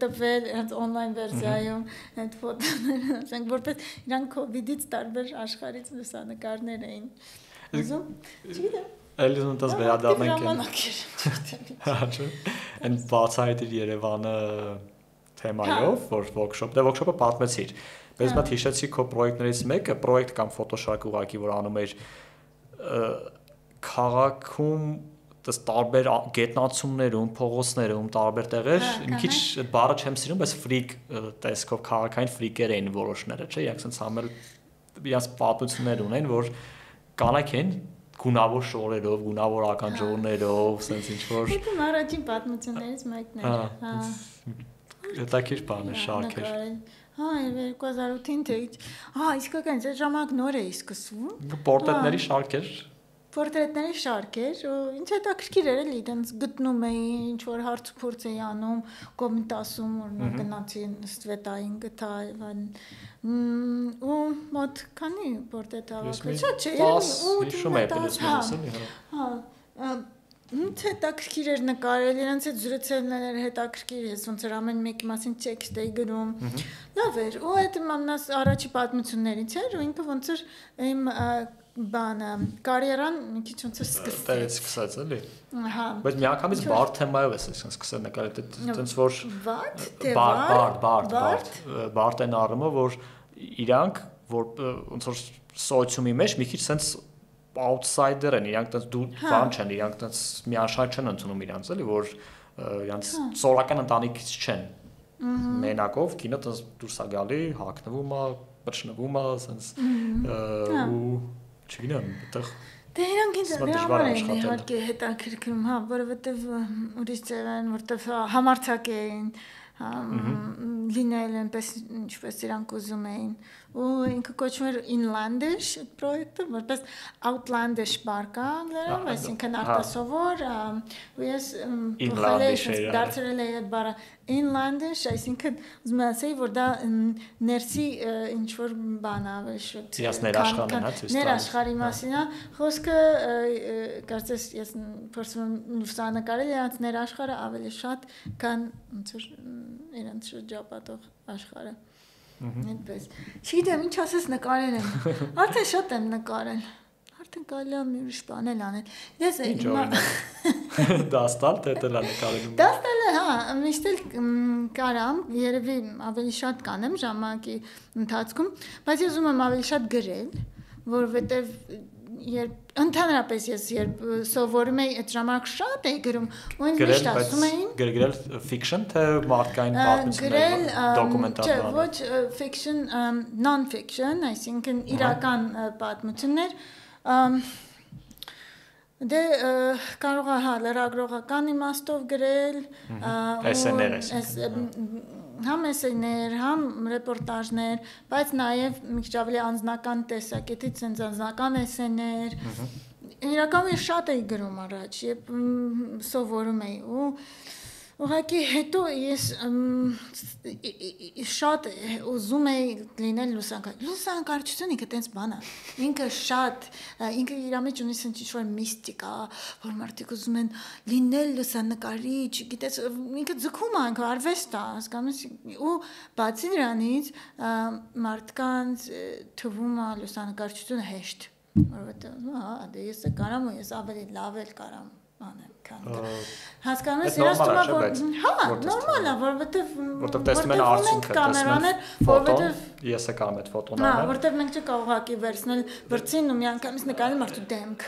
տվել հենց on-line վերսիայում այդ ֆոտոները ասենք որպես իրանք COVID-ից տարբեր աշխարհից լուսանկարներ էին ուզում չգիտեմ Ելին դες վերադառնանք այն բացահայտ Երևանը թեմայով որ workshop-ը պատմեցիր բայց մա հիշեցի քո պրոյեկտներից մեկը պրոյեկտ կամ ֆոտոշարք ուղղակի որ անում էր քաղաքում դες տարբեր գետնացումներում փողոցներում տարբեր տեղեր մի քիչ այդ բառը չեմ սիրում բայց ֆրիկ տեսքով քաղաքային ֆրիկեր էին որոշները չէ իրանք sense համել իրանք պատմություններ ունեն որ կանայք են գունավոր շորերով, գունավոր ականջորներով, sense ինչ-որ Դա առաջին պատմություններից մեկն էր, հա։ Հետաքրքիր բան է, շարք էր։ Հա, 2008-ին թե հա, իսկական այդ ժամանակ նոր էի սկսվում։ Պորտրետների շարք էր։ Պորտրետների շարք էր, ինչ հետաքրքիր էր էլի, դենց գտնում էի, ինչ որ հարց ու փորձ էի անում, կոմենտ ասում, օրինակ գնացի Սվետային գտա ու մոտ քանի պորտրետ հավաքել, չէ, 8 հիշում եմ, հա, ինձ հետաքրքիր էր նկարել, իրենց հետ զրուցելն էր հետաքրքիր, ես ոնց էր ամեն մեկի մասին տեքստ էի գրում։ Լավ էր, ու այդ մամնաս առաջի պատմություններից էր, ու ինքը ոնց էր իմ բանը կարիերան մի քիչ ոնց էր սկսեց, էլի։ Ահա։ Բայց միանգամից բարդ թեմայով ես սկսել նկարել, այտենց որ բարդ են առումով, որ իրանք որ ոնց որ սոցիումի մեջ մի քիչ sense outsider են, իրանք տենց դու բան չեն, իրանք տենց միանշանակ չեն ընդունում իրանց, էլի, որ իրանց սովորական ընտանիքից չեն։ Մենակով կինը տենց դուրս է գալի, հագնվում է, բռնվում է, sense ու չգիտեմ, այդտեղ Դե իրանք ինձ դժվար է իհարկե հետաքրքրում, հա, որովհետև ուրիշ ձև են, որտեվ համարձակ էին լինել այնպես ինչպես իրանք ուզում էին ու ինքը կոչվում էր Inlandish պրոյեկտը որպես Outlandish բարկա անգլերեն այսինքն արտասովոր ու ես դարձրել եմ այդ բառը Inlandish այսինքն ուզում եմ ասել որ դա ներսի ինչ որ բան ավելի շուտ ներաշխարհի մասին է խոսքը կարծես ես փորձում եմ լուսանկարել իրանց ներաշխարհը ավելի շատ քան ոնց որ իրանց շրջապատող աշխարհը Այդպես։ Չգիտեմ, ինչ ասես նկարել եմ։ Արդեն շատ եմ նկարել։ Արդեն կարելի է մի ուրիշ բան էլ անել։ Ես դաստալ թե լա նկարելու։ Դաստալը, հա, միշտ էլ կարամ, երևի ավելի շատ կանեմ ժամանակի ընթացքում, բայց ես ուզում եմ ավելի շատ գրել, որովհետև երբ ընդհանրապես ես երբ սովորում էի այդ ժամանակ շատ էի գրում ու ինձ միշտ ասում էին գրել fiction թե մարդկային պատմություններ դոկումենտալ բան ոչ fiction non fiction այսինքն իրական պատմություններ դե կարող է հա լրագրողական իմաստով գրել համ էսեներ, համ ռեպորտաժներ, բայց նաև մի քիչ ավելի անձնական տեսակետից sense անձնական էսեներ։ Իրականում շատ էի գրում առաջ, երբ սովորում էի ու ուղղակի հետո ես շատ ուզում էի լինել լուսանկար։ Լուսանկարչությունը ինքը տենց բան է։ Ինքը շատ, ինքը իր մեջ ունի sense ինչ-որ միստիկա, որ մարդիկ ուզում են լինել լուսանկարիչ, գիտես, ինքը ձգում է, ինքը արվեստ է, հասկանում ես, ու բացի դրանից մարդկանց թվում է լուսանկարչությունը հեշտ, որովհետև հա, դե ես կարամ ու ես ավելի լավ էլ կարամ անեմ հասկանում ես իրաց թվում է որ հա նորմալ է որովհետև տեսնում են արդյունքը կամերաներ որովհետև ես եկամ այդ ֆոտոն անել հա որովհետև մենք չկարողանք ուղղակի վերցնել բրցին ու միանգամից նկարել մարդու դեմք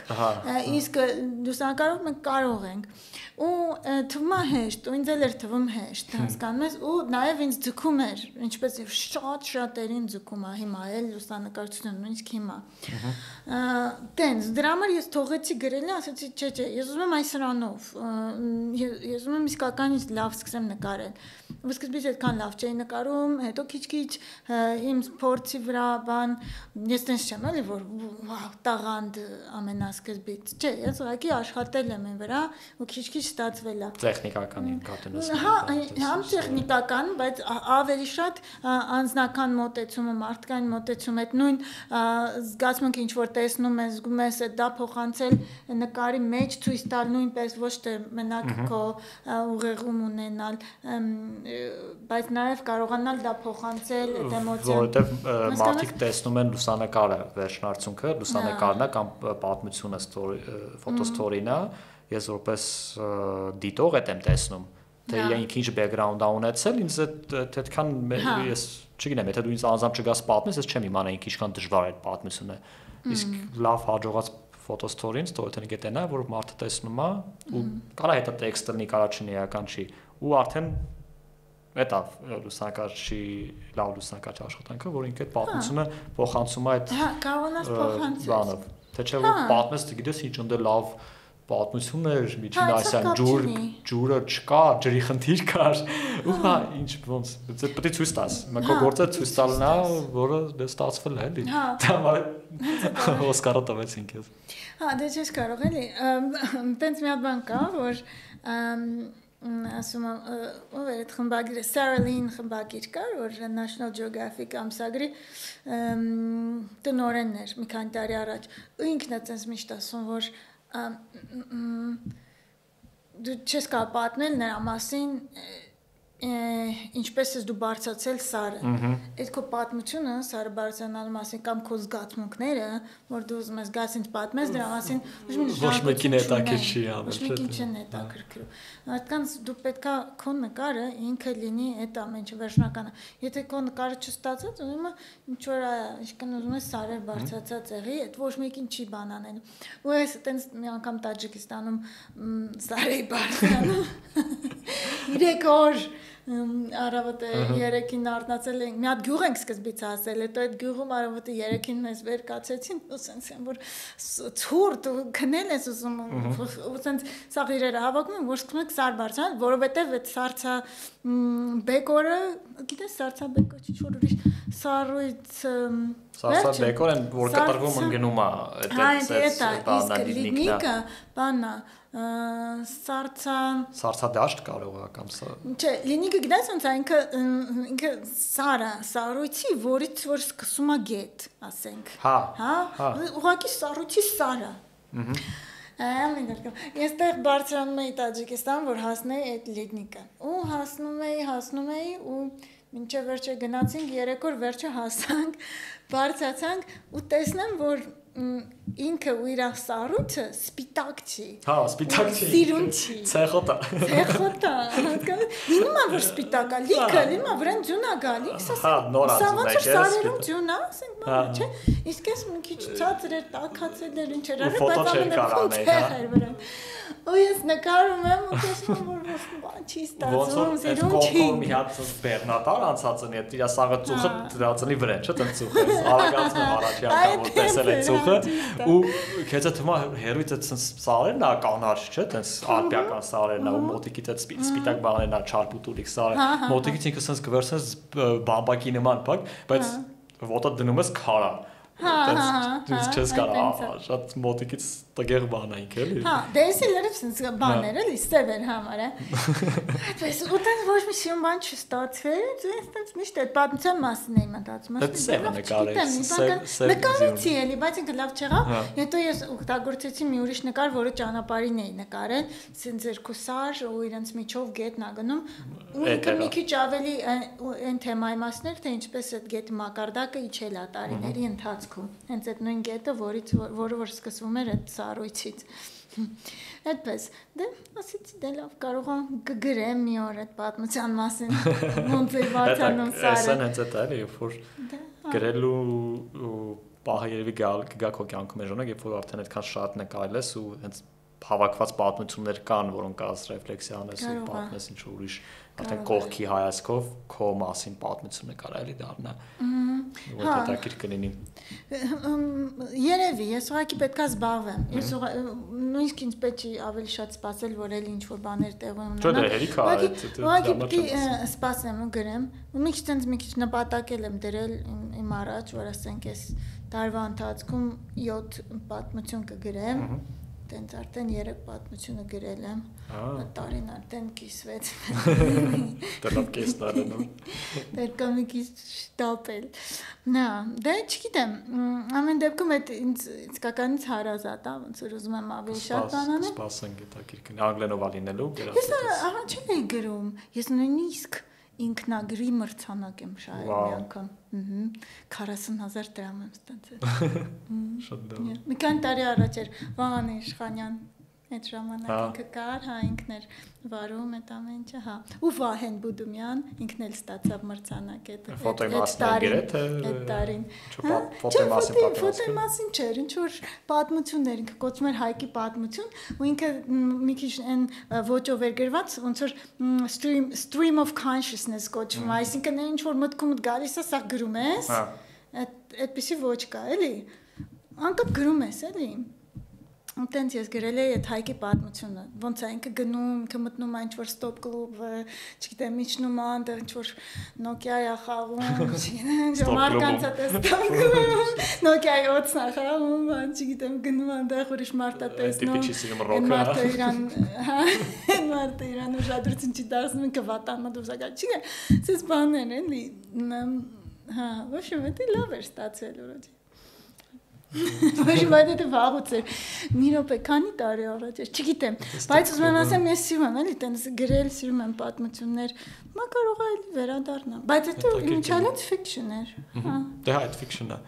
իսկ լուսանկարով մենք կարող ենք ու թվում է հեշտ ու ինձ էլ էր թվում հեշտ հասկանում ես ու նաև ինձ ձգում էր ինչպես շատերին ձգում է հիմա էլ լուսանկարչությունը նույնիսկ հիմա տենց դրա համար ես թողեցի գրելը ասացի չէ ես ուզում եմ այս սրանով ես ուզում եմ իսկականից լավ սկսեմ նկարել սկզբից այդքան լավ չէի նկարում հետո քիչ-քիչ իմ փորձի վրա բան ես տենց չեմ էլի որ տաղանդ ամենասկզբից չէ ես ուղղակի աշխատել եմ այն վրա ու քիչ-քիչ ստացվել է տեխնիկական կատենոսը հա համ տեխնիկական բայց ավելի շատ անձնական մոտեցումը մարդկային մոտեցում այդ նույն զգացմունքը ինչ որ տեսնում ես զգում ես դա փոխանցել նկարի մեջ ցույց տալ նույնպես ոչ թե մենակ քո ուղեղում ունենալ բայց նաև կարողանալ դա փոխանցել այդ էմոցիան որովհետև մարդիկ տեսնում են լուսանկարը վերջնարդյունքը լուսանկարն է կամ պատմությունը ֆոտոստորին է ես որպես դիտող եմ տեսնում թե իրենք ինչ բեքգրաունդ ա ունեցել ինձ այդքան ես չգիտեմ եթե դու ինձ անձամբ չգաս պատմես ես չեմ իմանա ինչքան դժվար է այդ պատմությունը իսկ լավ հաջողած ֆոտոստորին ստորին գետենա որ մարդը տեսնում է ու կարա հետո տեքստը լինի կարա չի էական չի ու արդեն Դա լուսանկարչի լավ լուսանկարիչ աշխատանքը, որ ինքը պատմությունը փոխանցում է այդ կարողանաս փոխանցել։ Թե չէ որ պատմես, գիտես ինչ ընդ լավ պատմություն էր, միջին ասյան ջուրը չկա, ջրի խնդիր կար։ Ու հա ինչ ոնց, պետք է ցույց տաս։ Մեկը գործը ցույց տալն է, որը դե ստացվել է, էլի։ Դա համար Օսկարը տվեցին քեզ։ Հա, դե չես կարող էլի։ Տենց մի հատ բան կա, որ ասում ով էր այդ խմբագիրը Sarah Lynn խմբագիր կար որ National Geographic ամսագրի տնօրենն էր մի քանի տարի առաջ ու ինքն է ցենց միշտ ասում որ դու չես կարող պատմել նրա մասին ինչպես ես դու բարձրացել Սարը։ Այդ քո պատմությունը Սարը բարձրանալու մասին կամ քո զգացմունքները, որ դու ուզում ես գաս ինձ պատմես դրա մասին, ոչ մեկին հետաքրքիր չի ոչ մեկին չեն հետաքրքրում։ Մարդկանց դու պետքա քո նկարը ինքը լինի այդ ամենը վերջնականը։ Եթե քո նկարը չստացած, ուրեմն ինչ որ ինչքան ուզում ես Սարը բարձրացած եղի, այդ ոչ մեկին չի բան անել։ Ու ես այտենց մի անգամ Տաջիկստանում Սարեի բարձրանում 3 օր Արավոտը 3-ին արտնացել ենք, մի հատ գյուղ ենք սկզբից հասել, հետո այդ գյուղում Արավոտը 3-ին մեզ վեր կացեցին, ու սենց են, որ ցուրտ ու քնել ես ուզում, ու սենց սաղ իրերը հավաքում են, որ սկսում եք Սար բարձրանալ, որովհետև այդ Սարցա բեկորը, գիտես Սարցա բեկոր, ինչ-որ ուրիշ Սարույց Սարցա բեկորն, որ կտրվում ընկնում է, բանա Սարցա դաշտ կարող է կամ սա։ Չէ, լինիկը գիտես ոնց ինքը սարույցի, որից որ սկսում է գետ, ասենք։ Հա։ Ուղղակի սարույցի Սարը։ Ես տեղ բարձրանում էի Տաջիկստան, որ հասնեի այդ լինիկը։ Ու հասնում էի ու մինչև վերջը գնացինք 3 օր վերջը հասանք, բարձրացանք ու տեսնեմ, որ ինքը ու իր սարույցը սպիտակ չի։ Հա, սպիտակ չի։ Սիրուն չի։ Ցեխոտա։ Լինում է որ սպիտակ է, լիքը, լինում է վրան ձյուն է գալիս, հա, նոր ասում եք։ Սարերում ձյուն է, ասենք բան, չէ։ Իսկ ես մի քիչ ցածր էր, տաքացել էր, ինչ էր արել, բայց ամենախոտ էր վրան։ Ու ես նկարում եմ ու տեսնում որ բան չի ստացվում, սիրուն չի։ Մի հատ բեռնատար անցած ունի, իր սաղը ծուխը դրածնի վրա, չէ՞, տենց ծուխը։ Արագացնում առաջի անգամ որ տեսել է ծուխը ու քեզ թվում է հերույց այդ սարերն է կանաչ, չէ՞, տենց ալպիական սարերն է ու մոտիկից այդ սպիտակ բաներն է չարպուտուրիկ սարը։ Մոտիկից ինքը sense կվերցնես բամբակի նման փակ, բայց ոտը դնում ես քարա։ Դες չես կարող շատ մոտիկից տգեղ բան է ինքը էլի։ Հա, դեսի լրիվ sense բաներ էլի, սևեր համար է։ Այդպես ուտեն ոչ մի շիում բան չստացվեց, այստենց միշտ այդ պատմության մասին էի մտածում։ Դա սևը նկարեց, նկարեցի էլի, բայց ինքը լավ չեղավ։ Հետո ես օգտագործեցի մի ուրիշ նկար, որը ճանապարհին էի նկարել, sense երկու սար ու իրենց միջով գետն ա գնում։ Ու ինքը մի քիչ ավելի այն թեմայի մասն էր, թե ինչպես այդ գետի մակարդակը իջել է տարիների ընթացքում։ Հենց այդ նույն գետը, որը որ սկսվում էր այդ սարույցից։ Այդպես, դե ասեցի դե լավ կարող եմ կգրեմ մի օր այդ պատմության մասին, ոնց է բացանում Սարը։ Էսեն հենց այդ էլի, որ գրելու պահը երևի գա քո կյանքում է ժամանակ, երբ որ արդեն այդքան շատ նկարել ես ու հենց հավաքված պատմություններ կան, որոնք կարաս ռեֆլեքսիա անես ու պատմես ինչ ուրիշ արդեն կողքի հայացքով քո մասին պատմությունը կարա էլի դառնա։ Որ հետաքրքիր կլինի։ Երևի, ես ուղղակի պետքա զբաղվեմ։ Ես նույնիսկ ինձ պետք է ավելի շատ սպասել, որ էլի ինչ որ բաներ տեղի ունենան։ Չէ, դե հերիքա է։ Ուղղակի պետք է սպասեմ ու գրեմ։ Ու մի քիչ նպատակել եմ դրել իմ առաջ, որ ասենք ես տարվա ընթացքում 7 պատմություն կգրեմ։ Տենց արդեն 3 պատմությունը գրել եմ։ Տարին արդեն կիսվեց։ Դա լավ կեսնալ է նո։ Պետք է մի քիչ շտապել։ Նա, դե չգիտեմ, ամեն դեպքում այդ ինձ իսկականից հարազատ է, ոնց որ ուզում եմ ավելի շատ բան անել։ Սպասենք հետաքրքիր։ Անգլերով լինելու Ես առաջին էի գրում։ Ես նույնիսկ ինքնագրի մրցանակ եմ շահել մի անգամ։ 40,000 դրամ եմ ստացել։ Շատ լավ։ Մի քանի տարի առաջ էր Վահան Իշխանյան այդ ժամանակ ինքը կար, հա ինքն էր վարում այդ ամենը, հա։ Ու Վահեն Բուդումյան ինքն էլ ստացավ մրցանակ այդ տարին։ Ֆոտոյի մասին չէր, ինչ որ պատմություններ, ինքը կոչվում էր Հայկի պատմություն, ու ինքը մի քիչ այն ոճով էր գրված, ոնց որ stream of consciousness կոչվում, այսինքն ինչ որ մտքումդ գալիս է, սա գրում ես։ Այդպիսի ոչ կա, էլի։ Անկապ գրում ես, էլի։ Տենց ես գրել էի այդ Հայկի պատմությունը, ոնց է ինքը գնում, ինքը մտնում է ինչ-որ ստոպ կլուբ, չգիտեմ, իջնում է այնտեղ ինչ-որ Nokia-ի է խաղում, չգիտեմ, մարկանց է տեսնում, Nokia-ի օծն է խաղում, չգիտեմ, գնում է այնտեղ ուրիշ մարդ է տեսնում, մարդը իրան ուժադրություն չի դարձնում, ինքը վատանում դուսակա, չգիտեմ, սես բաներ էլի, հա, ոչ եմ, դա լավ էր ստացել ուրոջի։ Ոչ բայց դա վաղուց էր։ Մի րոպե, քանի տարի առաջ էր, չգիտեմ։ Բայց ուզում եմ ասեմ, ես սիրում եմ, էլի տենց գրել, սիրում եմ պատմություններ։ Մա կարող է վերադառնալ։ Բայց դա ինքնալից fiction էր։ Հա։ Դե այդ fiction-ը։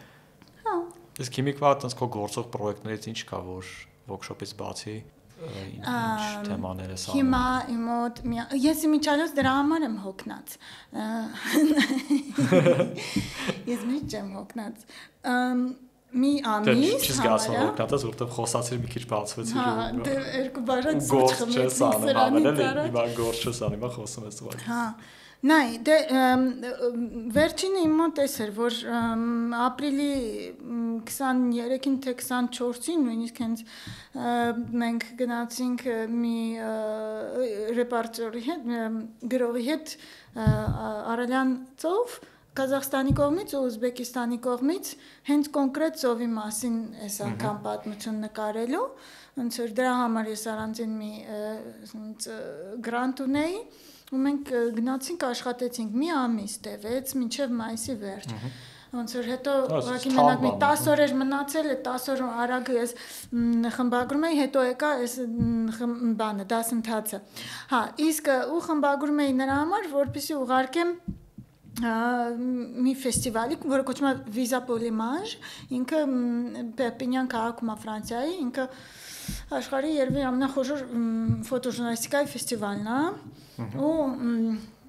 Հա։ Իսկ հիմիկվա տենց քո գործող պրոյեկտներից ինչ կա, որ workshop-ից բացի ինչ թեմաներ ես անում։ Հիմա իմ մոտ ես իմիջիալոց դրա համար եմ հոգնած։ Ես միշտ եմ հոգնած։ Մի ամիս համարյա հոգնած, որտեղ խոսացիր մի քիչ բացվեցի։ Հա, դե երկու բաժակ սուրճ խմեցի։ Հիմա գործ չես անում, հիմա խոսում ես դու։ Հա։ Նայ, դե վերջինը իմ մոտ էր, որ ապրիլի 23-ին թե 24-ին նույնիսկ հենց մենք գնացինք մի ռեպորտերի հետ, գրողի հետ Արալյան ծով Կազախստանի կողմից ու Ուզբեկիստանի կողմից հենց կոնկրետ ծովի մասին այս անգամ պատմություն նկարելու, ոնց որ դրա համար ես առանձին մի գրանտ ունեի ու մենք գնացինք աշխատեցինք մի ամիս տևեց մինչև մայիսի վերջ ոնց որ հետո ուղղակի մենակ մի 10 օր էր մնացել է 10 օր արագ ես խմբագրում էի հետո եկա այս բանը դասընթացը հա իսկ ու խմբագրում էի նրա համար որպեսզի ուղարկեմ մի ֆեստիվալի, որը կոչվում է Visa Polimage, ինքը Պերպինյան քաղաքում է Ֆրանսիայի, ինքը աշխարհի երևի ամենախոշոր ֆոտոժուրնալիստիկայի ֆեստիվալն է, ու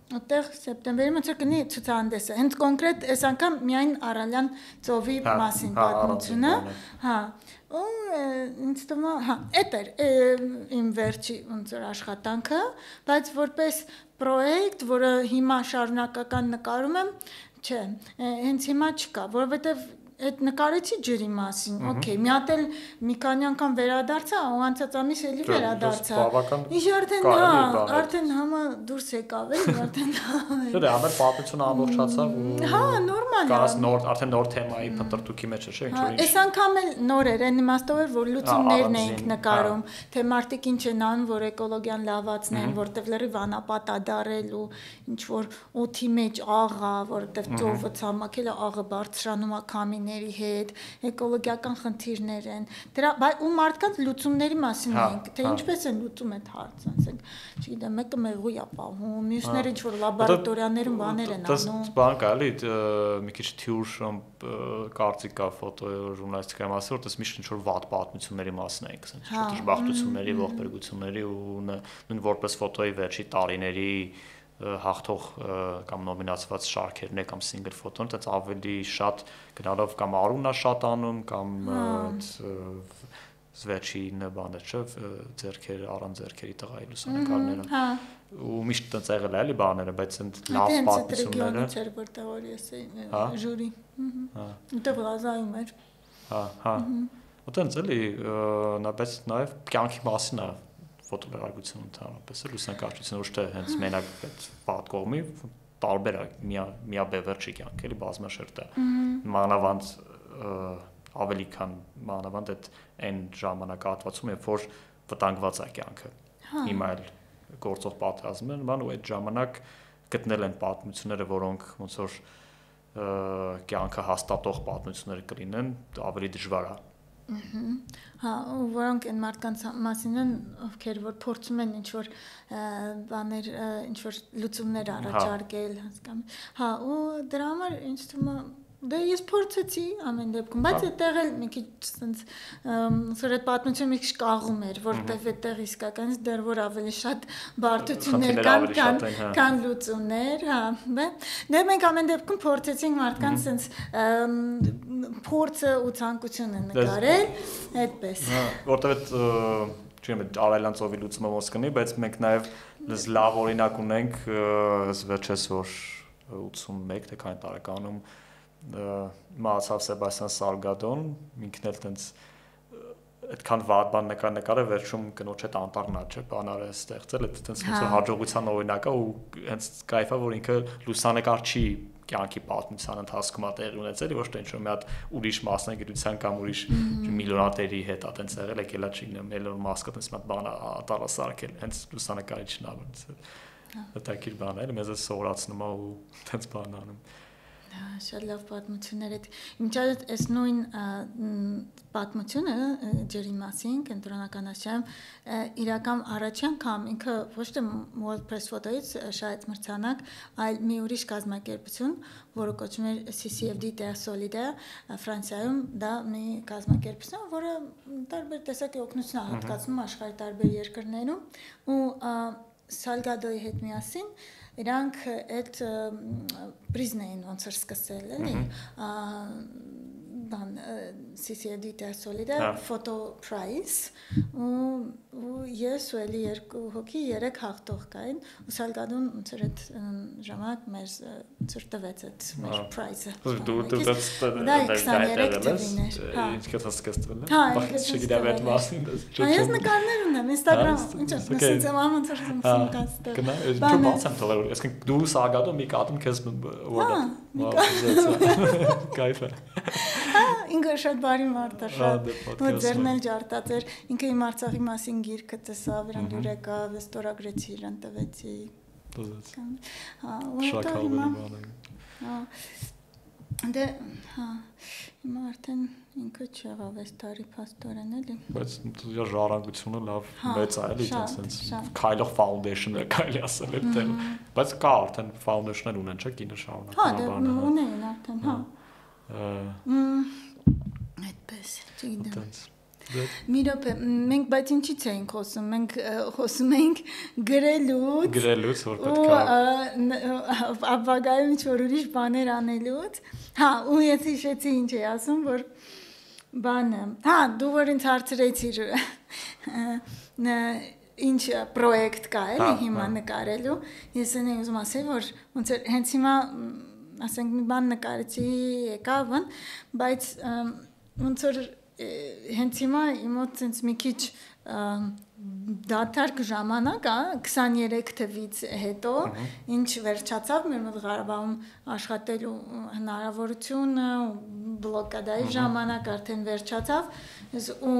այդտեղ սեպտեմբերի մեջ կնի ցուցահանդեսը, հենց կոնկրետ այս անգամ միայն Արալյան ծովի մասին պատմությունը, հա, ու ինձ թվում է, հա, էդ էր իմ վերջի ոնց որ աշխատանքը, բայց որպես պրոյեկտ, որը հիմա շարունակական նկարում եմ, չէ, հենց հիմա չկա, որովհետև այդ նկարեցի ջրի մասին, օքեյ, մի հատ էլ մի քանի անգամ վերադարձա, ու անցած ամիս էլի վերադարձա։ Ինչ արդեն համը դուրս եկավ, արդեն Դե ամեն պատմությունը ամբողջացավ ու Հա, նորմալ է։ Կարաս արդեն նոր թեմայի փնտրտուքի մեջ է, չէ՞, ինչ որ ինչ։ Այս անգամ էլ նոր էր, այն իմաստով էր, որ լուծումներն էինք նկարում, թե մարդիկ ինչ են անում, որ էկոլոգիան լավացնեն, որտեղ լրիվ անապատ է դարել ու ինչ որ օդի մեջ աղա, որտեղ ծովը ցամաքել է, աղը բարձրանում է քամին հետ, էկոլոգիական խնդիրներ են, ու մարդկանց լուծումների մասին ենք, թե ինչպես են լուծում այդ հարցը, ասենք, չգիտեմ, մեկը մեղու է պահում, մյուսները ինչ-որ լաբորատորիաներում բաներ են անում։ Բան կա, էլի, մի քիչ թյուր կարծիք կա ֆոտոժուրնալիստիկայի մասին, որտես միշտ ինչ-որ վատ պատմությունների մասին ենք, դժբախտությունների, ողբերգությունների ու նույն որպես ֆոտոյի վերջի տարիների հաղթող կամ նոմինացված շարքերն է կամ single ֆոտոն, այդպես ավելի շատ գնալով կամ արունա շատ անում կամ վերջին բանը, չէ, ձերքեր առանց ձերքերի տղայի լուսանկարները։ Ու միշտ տենց եղել է էլի բաները, բայց ընդ լավ պատմությունները։ Դա չէր որտեղ որ ես էի ժյուրի։ Դե վազայում էր։ Հա։ Այդտենց էլի, բայց նաև կյանքի մասին է ֆոտոգրաֆիան ընդհանրապես լուսանկարչությունը ոչ թե հենց մենակ այդ վատ կողմի տարբեր է միաբևեռ չի կյանք էլի բազմաշերտ է մանավանդ ավելի քան մանավանդ այդ այն ժամանակահատվածում երբ որ վտանգված է կյանքը հիմա էլ գործող պատերազմն են բան ու այդ ժամանակ գտնել են պատմությունները որոնք ոնց որ կյանքը հաստատող պատմություններ կլինեն ավելի դժվար է Հա, որոնք այն մարդկանց մասին են, ովքեր որ փորձում են ինչ-որ բաներ, ինչ-որ լուծումներ առաջարկել, հասկանում։ Հա, ու դրա համար ինձ թվում է Դե ես փորձեցի ամեն դեպքում, բայց այդտեղ էլ մի քիչ sense սա այդ պատմությունը մի քիչ կաղում էր, որտեվ այդտեղ իսկականից դեռ որ ավելի շատ բարդություններ կան, քան լուծումներ, հա, դե մենք ամեն դեպքում փորձեցինք մարդկանց sense փորձը ու ցանկությունը նկարել, այդպես։ Հա, որտեվ այդ չգիտեմ, Արալյան ծովի լուծումը ոնց կնի, բայց մենք նաև լավ օրինակ ունենք, վերջերս որ 81 թե քանի տարեկանում մահացավ Սեբաստիան Սալգադոն, ինքն էլ տենց այդքան վատ բան նկարը վերջում կնոջ հետ անտառնա, չէ, բանար է ստեղծել, այդ տենց ոնց հաջողության օրինակ է ու հենց կայֆ է, որ ինքը լուսանկար չի կյանքի պատմության ընթացքում է տեղի ունեցել, ոչ թե ինչ-որ մի հատ ուրիշ մասնագիտության կամ ուրիշ միլիոնատերի հետ է տենց եղել, եկել է չգիտեմ, Էլոն Մասկը տենց մի հատ բան արտարասարքել, հենց լուսանկարիչն է, դա քիչ բան է, մեզ է սովորացնում է ու տենց բան անում։ Շատ լավ պատմություններ այդ ինչալ այս նույն պատմությունը ջրի մասին կենտրոնական Ասիայում իրական առաջին անգամ ինքը ոչ թե World Press Photo-ից շահեց մրցանակ, այլ մի ուրիշ կազմակերպություն, որը կոչվում էր CCFD Terre Solide, Ֆրանսիայում դա մի կազմակերպություն, որը տարբեր տեսակի օգնություն է հատկացնում աշխարհի տարբեր երկրներում ու Salgado-ի հետ միասին իրանք այդ պրիզն էին ոնց էր սկսել, էլի, բան CCFD Terre Solide photo prize ու ես ու էլի երկու հոգի երեք հաղթող կային ու Salgado-ն ոնց էր այդ ժամանակ մեր ծր տվեց այդ մեր prize-ը դա 23 տվիներ ինչ կա սկսվել է հա չգիտեմ այդ մասին ես նկարներ ունեմ Instagram ինչ ասես ամ ոնց էր սմկաստը գնա բաց եմ թողել այսինքն դու Salgado մի կատում քեզ կայֆ է ինքը շատ բարի մարդ է շատ ու ձերն էլ ջարտած էր ինքը իմ Արցախի մասին գիրքը տեսավ իրան դուր եկավ ստորագրեցի իրան տվեցի դե հա հիմա արդեն ինքը չեղավ այս տարի փաստորեն էլի բայց դու ժառանգությունը լավ մեծ է էլի sense քայլող foundation-ը կարելի ասել էլ դեռ բայց կա արդեն foundation-ներ ունեն չէ կինը շարունակում հա դե ունեն արդեն հա այդպես չգիտեմ մի րոպե մենք բայց ինչի՞ց էինք խոսում մենք խոսում էինք գրելուց որ պետք է ապագայում ինչ-որ ուրիշ բաներ անելուց հա ու ես հիշեցի ինչ էի ասում որ բանը հա դու որ ինձ հարցրեցիր ինչ պրոյեկտ կա էլի հիմա նկարելու ես այն ուզում ասեի որ ոնց էր հենց հիմա ասենք մի բան նկարեցի եկավն բայց ոնց որ հենց հիմա իմոց sense մի քիչ դատարկ ժամանակ 23 թվից հետո ինչ վերջացավ մեր մոտ Ղարաբաղում աշխատելու հնարավորությունը բլոկադայի ժամանակ արդեն վերջացավ ու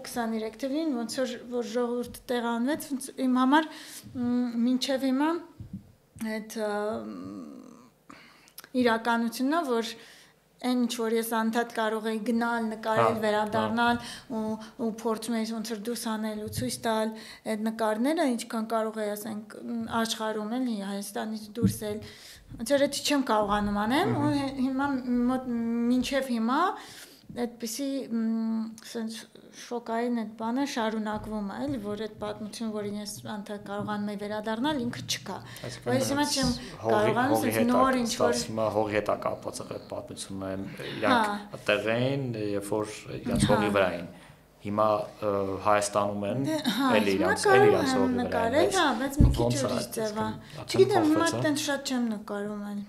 23 թվին ոնց որ ժողովուրդը տեղանվեց իմ համար մինչև հիմա այդ իրականությունն է որ այն ինչ որ ես անդադ կարող եի գնալ, նկարել, վերադառնալ ու փորձում եի ոնց որ դուրս անել ու ցույց տալ այդ նկարները, ինչքան կարող եի ասենք աշխարհում էլի Հայաստանից դուրս էլ ոնց որ դա չեմ կարողանում անեմ ու հիմա մինչև հիմա այդպիսի sense շոկային այդ բանը շարունակվում է, էլի որ այդ պատմությունը, որին ես անդադ կարողանում եի վերադառնալ, ինքը չկա։ Բայց հիմա չեմ կարողանում sense նոր ինչ որ հիմա հողի հետ կապված է այդ պատմությունը, իրանք այդտեղ էին, երբ որ իրանք հողի վրա էին։ Հիմա Հայաստանում են, էլի իրանք հողի վրա են։ Հա, բայց մի քիչ ուրիշ ձև է։ Չգիտեմ, հիմա այդտեղ շատ չեմ նկարում այլ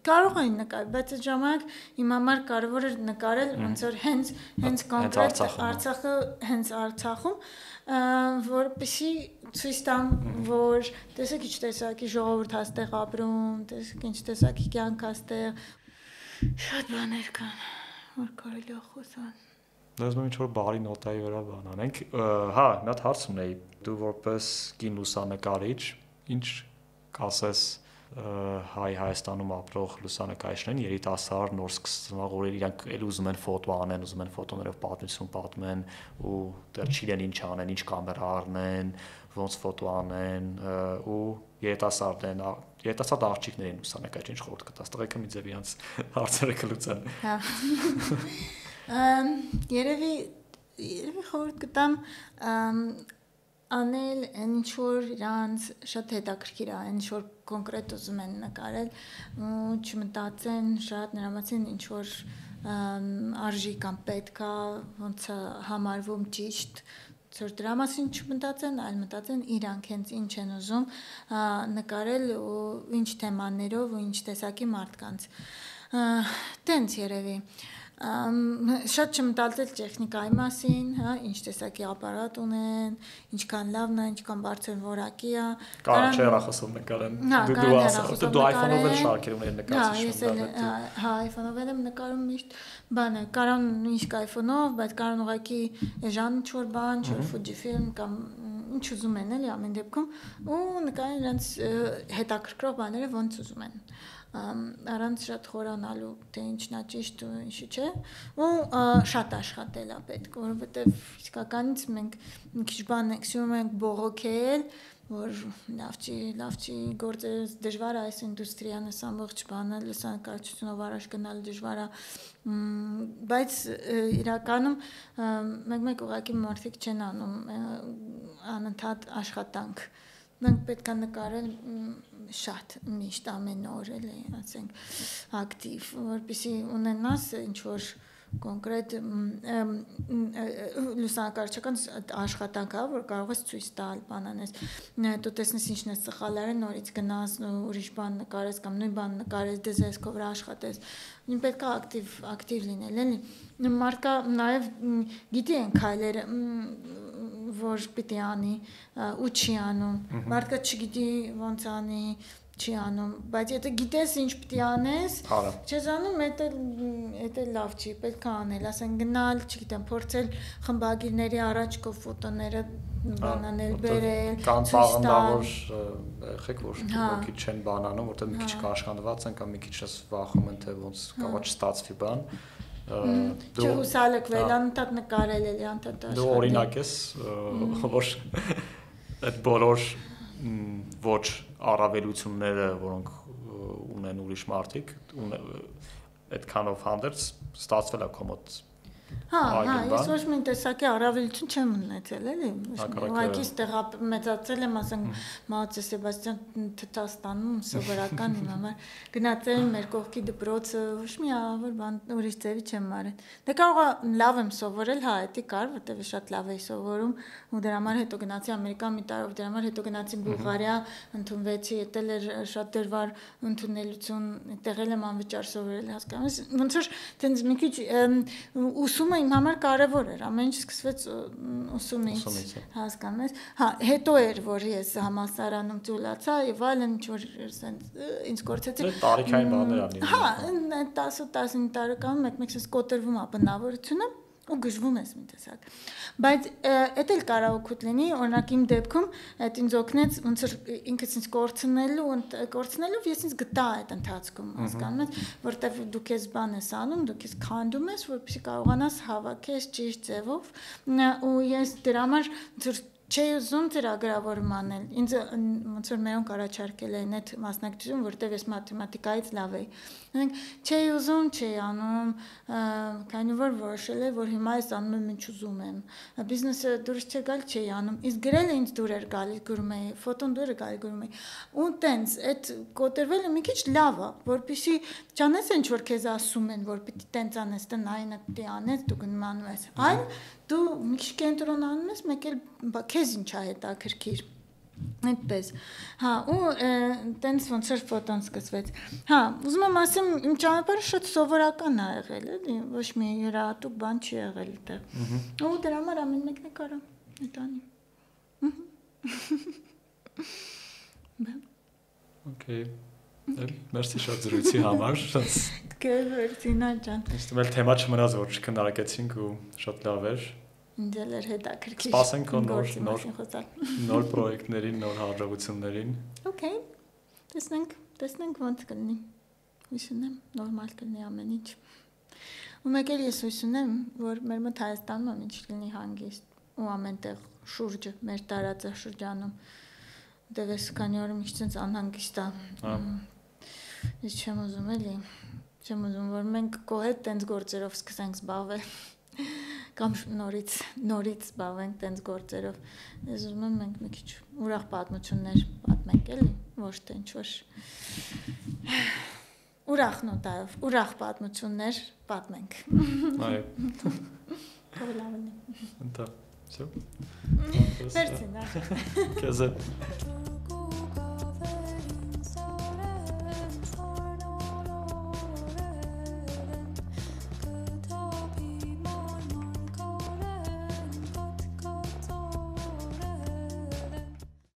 կարող էին նկարել, բայց այդ ժամանակ իմ համար կարևոր էր նկարել ոնց որ հենց կոնկրետ Արցախը հենց Արցախում, որպեսզի ցույց տամ, որ տեսեք ինչ տեսակի ժողովուրդ հաստեղ ապրում, տեսեք ինչ տեսակի կյանք հաստեղ, շատ բաներ կան, որ կարելի է խոսալ։ Դες ինչ որ բարի նոտայի վրա բան անենք, հա, մի հատ հարց ունեի, դու որպես կին լուսանկարիչ, ինչ կասես Հայաստանում ապրող լուսանկարիչներին երիտասարդ նոր սկսող որ իրանք էլ ուզում են ֆոտո անեն, ուզում են ֆոտոներով պատմություն պատմեն ու դեռ չգիտեն ինչ անեն, ինչ կամերա առնեն, ոնց ֆոտո անեն ու երիտասարդ աղջիկներին լուսանկարիչ ինչ խորհուրդ կտաս, տղեկը մի ձև իրանց հարցերը կլուծեն։ Հա։ Երևի խորհուրդ կտամ անել այն ինչ որ իրանց շատ հետաքրքիր է, այն ինչ որ կոնկրետ ուզում են նկարել ու չմտածեն շատ նրա մասին ինչ որ արժի կամ պետք է ոնց է համարվում ճիշտ որ դրա մասին չմտածեն, այլ մտածեն իրանք հենց ինչ են ուզում նկարել ու ինչ թեմաներով ու ինչ տեսակի մարդկանց։ Տենց երևի շատ չմտածել տեխնիկայի մասին, հա, ինչ տեսակի ապարատ ունեն, ինչքան լավն է, ինչքան բարձր որակի է։ Կարող չէ հեռախոսով նկարեն։ Դու iPhone-ով էլ շարքեր ունեն նկարիչություն։ Հա, iPhone-ով եմ նկարում միշտ բանը, կարող ինչ iPhone-ով, բայց կարող ուղղակի էժան ինչ-որ բան, ինչ-որ Fujifilm կամ ինչ ուզում են էլի ամեն դեպքում ու նկարեն իրենց հետաքրքրող բաները ոնց ուզում են առանց շատ խորանալու թե ինչն է ճիշտ ու ինչը չէ ու շատ աշխատել է պետք որովհետև իսկականից մենք մի քիչ բան ենք սիրում ենք բողոքել որ լավ չի գործել դժվար է այս ինդուստրիան այս ամբողջ բանը լուսանկարչությունով առաջ գնալ դժվար է բայց իրականում մեկ ուղղակի մարդիկ չեն անում անընդհատ աշխատանք մենք պետք է նկարել շատ միշտ ամեն օր էլի ասենք ակտիվ որպեսզի ունենաս ինչ որ կոնկրետ լուսանկարչական աշխատանք է, որ կարող ես ցույց տալ, բանանես, դու տեսնես ինչն է սխալ արել, նորից գնաս, ուրիշ բան նկարես կամ նույն բան նկարես, դեզես, քո վրա աշխատես։ Ինձ պետք է ակտիվ լինել, էլի։ Մարդկա նաև գիտի են քայլերը, որ պիտի անի ու չի անում։ Մարդկա չգիտի ոնց անի չի անում, բայց եթե գիտես ինչ պիտի անես, չես անում, դա լավ չի, պետք է անել, ասեն գնալ, չգիտեմ, փորձել խմբագիրների առաջ քո ֆոտոները բանանել, բերել, ցույց տալ, եղեք որ ոքի չեն բանանում, որտեղ մի քիչ կաշխանդված են կամ մի քիչ վախում են թե ոնց կարող չստացվի բան։ Դու հուսալքվել, անընդհատ նկարել էլի, անընդհատ աշխատել։ Դու օրինակ ես, որ այդ բոլոր ոչ առավելությունները, որոնք ունեն ուրիշ մարդիկ, այդքանով հանդերձ ստացվել է քո մոտ։ Ես ոչ մի տեսակի առավելություն չեմ ունեցել, էլի։ Ուղղակի ստեղ մեծացել եմ, ասենք Մաուցե Սեբաստիան Թթաստանում սովորական իմ համար գնացել եմ մեր կողքի դպրոցը, ոչ մի ավոր բան ուրիշ ձևի չեմ արել։ Դե կարող է լավ եմ սովորել, դա կար, որտեղ շատ լավ էի սովորում, ու դրա համար հետո գնացի Ամերիկա մի տարով, դրա համար հետո գնացի Բուլղարիա, ընդունվեցի, ետել էր շատ դժվար ընդունելություն, տեղել եմ անվճար սովորել, հասկանում ես, ոնց որ տենց մի քիչ ուսումը իմ համար կարևոր էր, ամեն ինչ սկսվեց ուսումից, հասկանում ես, հետո էր, որ ես համալսարանում ծուլացա եւ այլն ինչ որ ինձ կորցեցի։ Տարիքային բաներ անի։ 10-15 տարեկանում մեկ-մեկ կոտրվում է բնավորությունը ու գժվում ես մի տեսակ։ Բայց էդ էլ կարող օգուտ լինի, օրինակ իմ դեպքում այդ ինձ օգնեց ոնց որ ինքս ինձ կորցնելով ես ինձ գտա այդ ընթացքում, հասկանում ես, որտեվ դու քեզ բան ես անում, դու քեզ քանդում ես, որպեսզի կարողանաս հավաքես ճիշտ ձևով, ու ես դրա համար ոնց որ չէի ուզում ծրագրավորում անել։ Ինձ ոնց որ մերոնք առաջարկել էին այդ մասնակցություն, որտեղ ես մաթեմատիկայից լավ էի։ Չէի ուզում, չէի անում, քանի որ որոշել եմ, որ հիմա ես անում եմ ինչ ուզում եմ։ Բիզնեսը դուրս չէ գալ, չէի անում։ Իսկ գրելը ինձ դուր էր գալիս, գրում էի, ֆոտոն դուր է գալիս, գրում էի։ Ու տենց այդ կոտրվելը մի քիչ լավ է, որպեսզի չանես ինչ որ քեզ ասում են, որ պիտի տենց անես, տնայինը պիտի անես, դու գնում ես։ Այլ դու մի քիչ կենտրոնանում ես, մեկ էլ քեզ ինչ է հետաքրքիր։ Այդպես։ Ու տենց ոնց որ ֆոտոն սկսվեց։ Ուզում եմ ասեմ, իմ ճանապարհը շատ սովորական է եղել, էլի, ոչ մի յուրահատուկ բան չի եղել այդտեղ։ Ու դրա համար ամեն մեկն է կարա այդանի։ Okay։ Մերսի շատ զրույցի համար։ Գերվերցինա ջան։ Իսկ մեր թեմա չմնաց որ չքննարկեցինք ու շատ լավ էր։ Ինձ էլ հետաքրքիր։ Սպասենք նոր պրոյեկտներին, նոր հաջողություններին։ Okay։ Տեսնենք ոնց կլինի։ Հույս ունեմ, նորմալ կլինի ամեն ինչ։ Ու մեկ էլ ես հույս ունեմ, որ մեր մոտ Հայաստանում ամեն ինչ լինի հանգիստ ու ամենտեղ շուրջը մեր տարածաշրջանում։ Դեռ ես քանի օր մի քիչ անհանգիստ է։ Ես չեմ ուզում էլի, չեմ ուզում որ մենք կողետ տենց գործերով սկսենք զբաղվել կամ նորից զբաղվենք տենց գործերով։ Ես ուզում եմ մենք մի քիչ ուրախ պատմություններ պատմենք էլի, ոչ թե ինչ-որ ուրախ նոտայով, ուրախ պատմություններ պատմենք։ Այո։ Լավն է։ Ընտա, всё։ Մերսի, դա։ Քեզ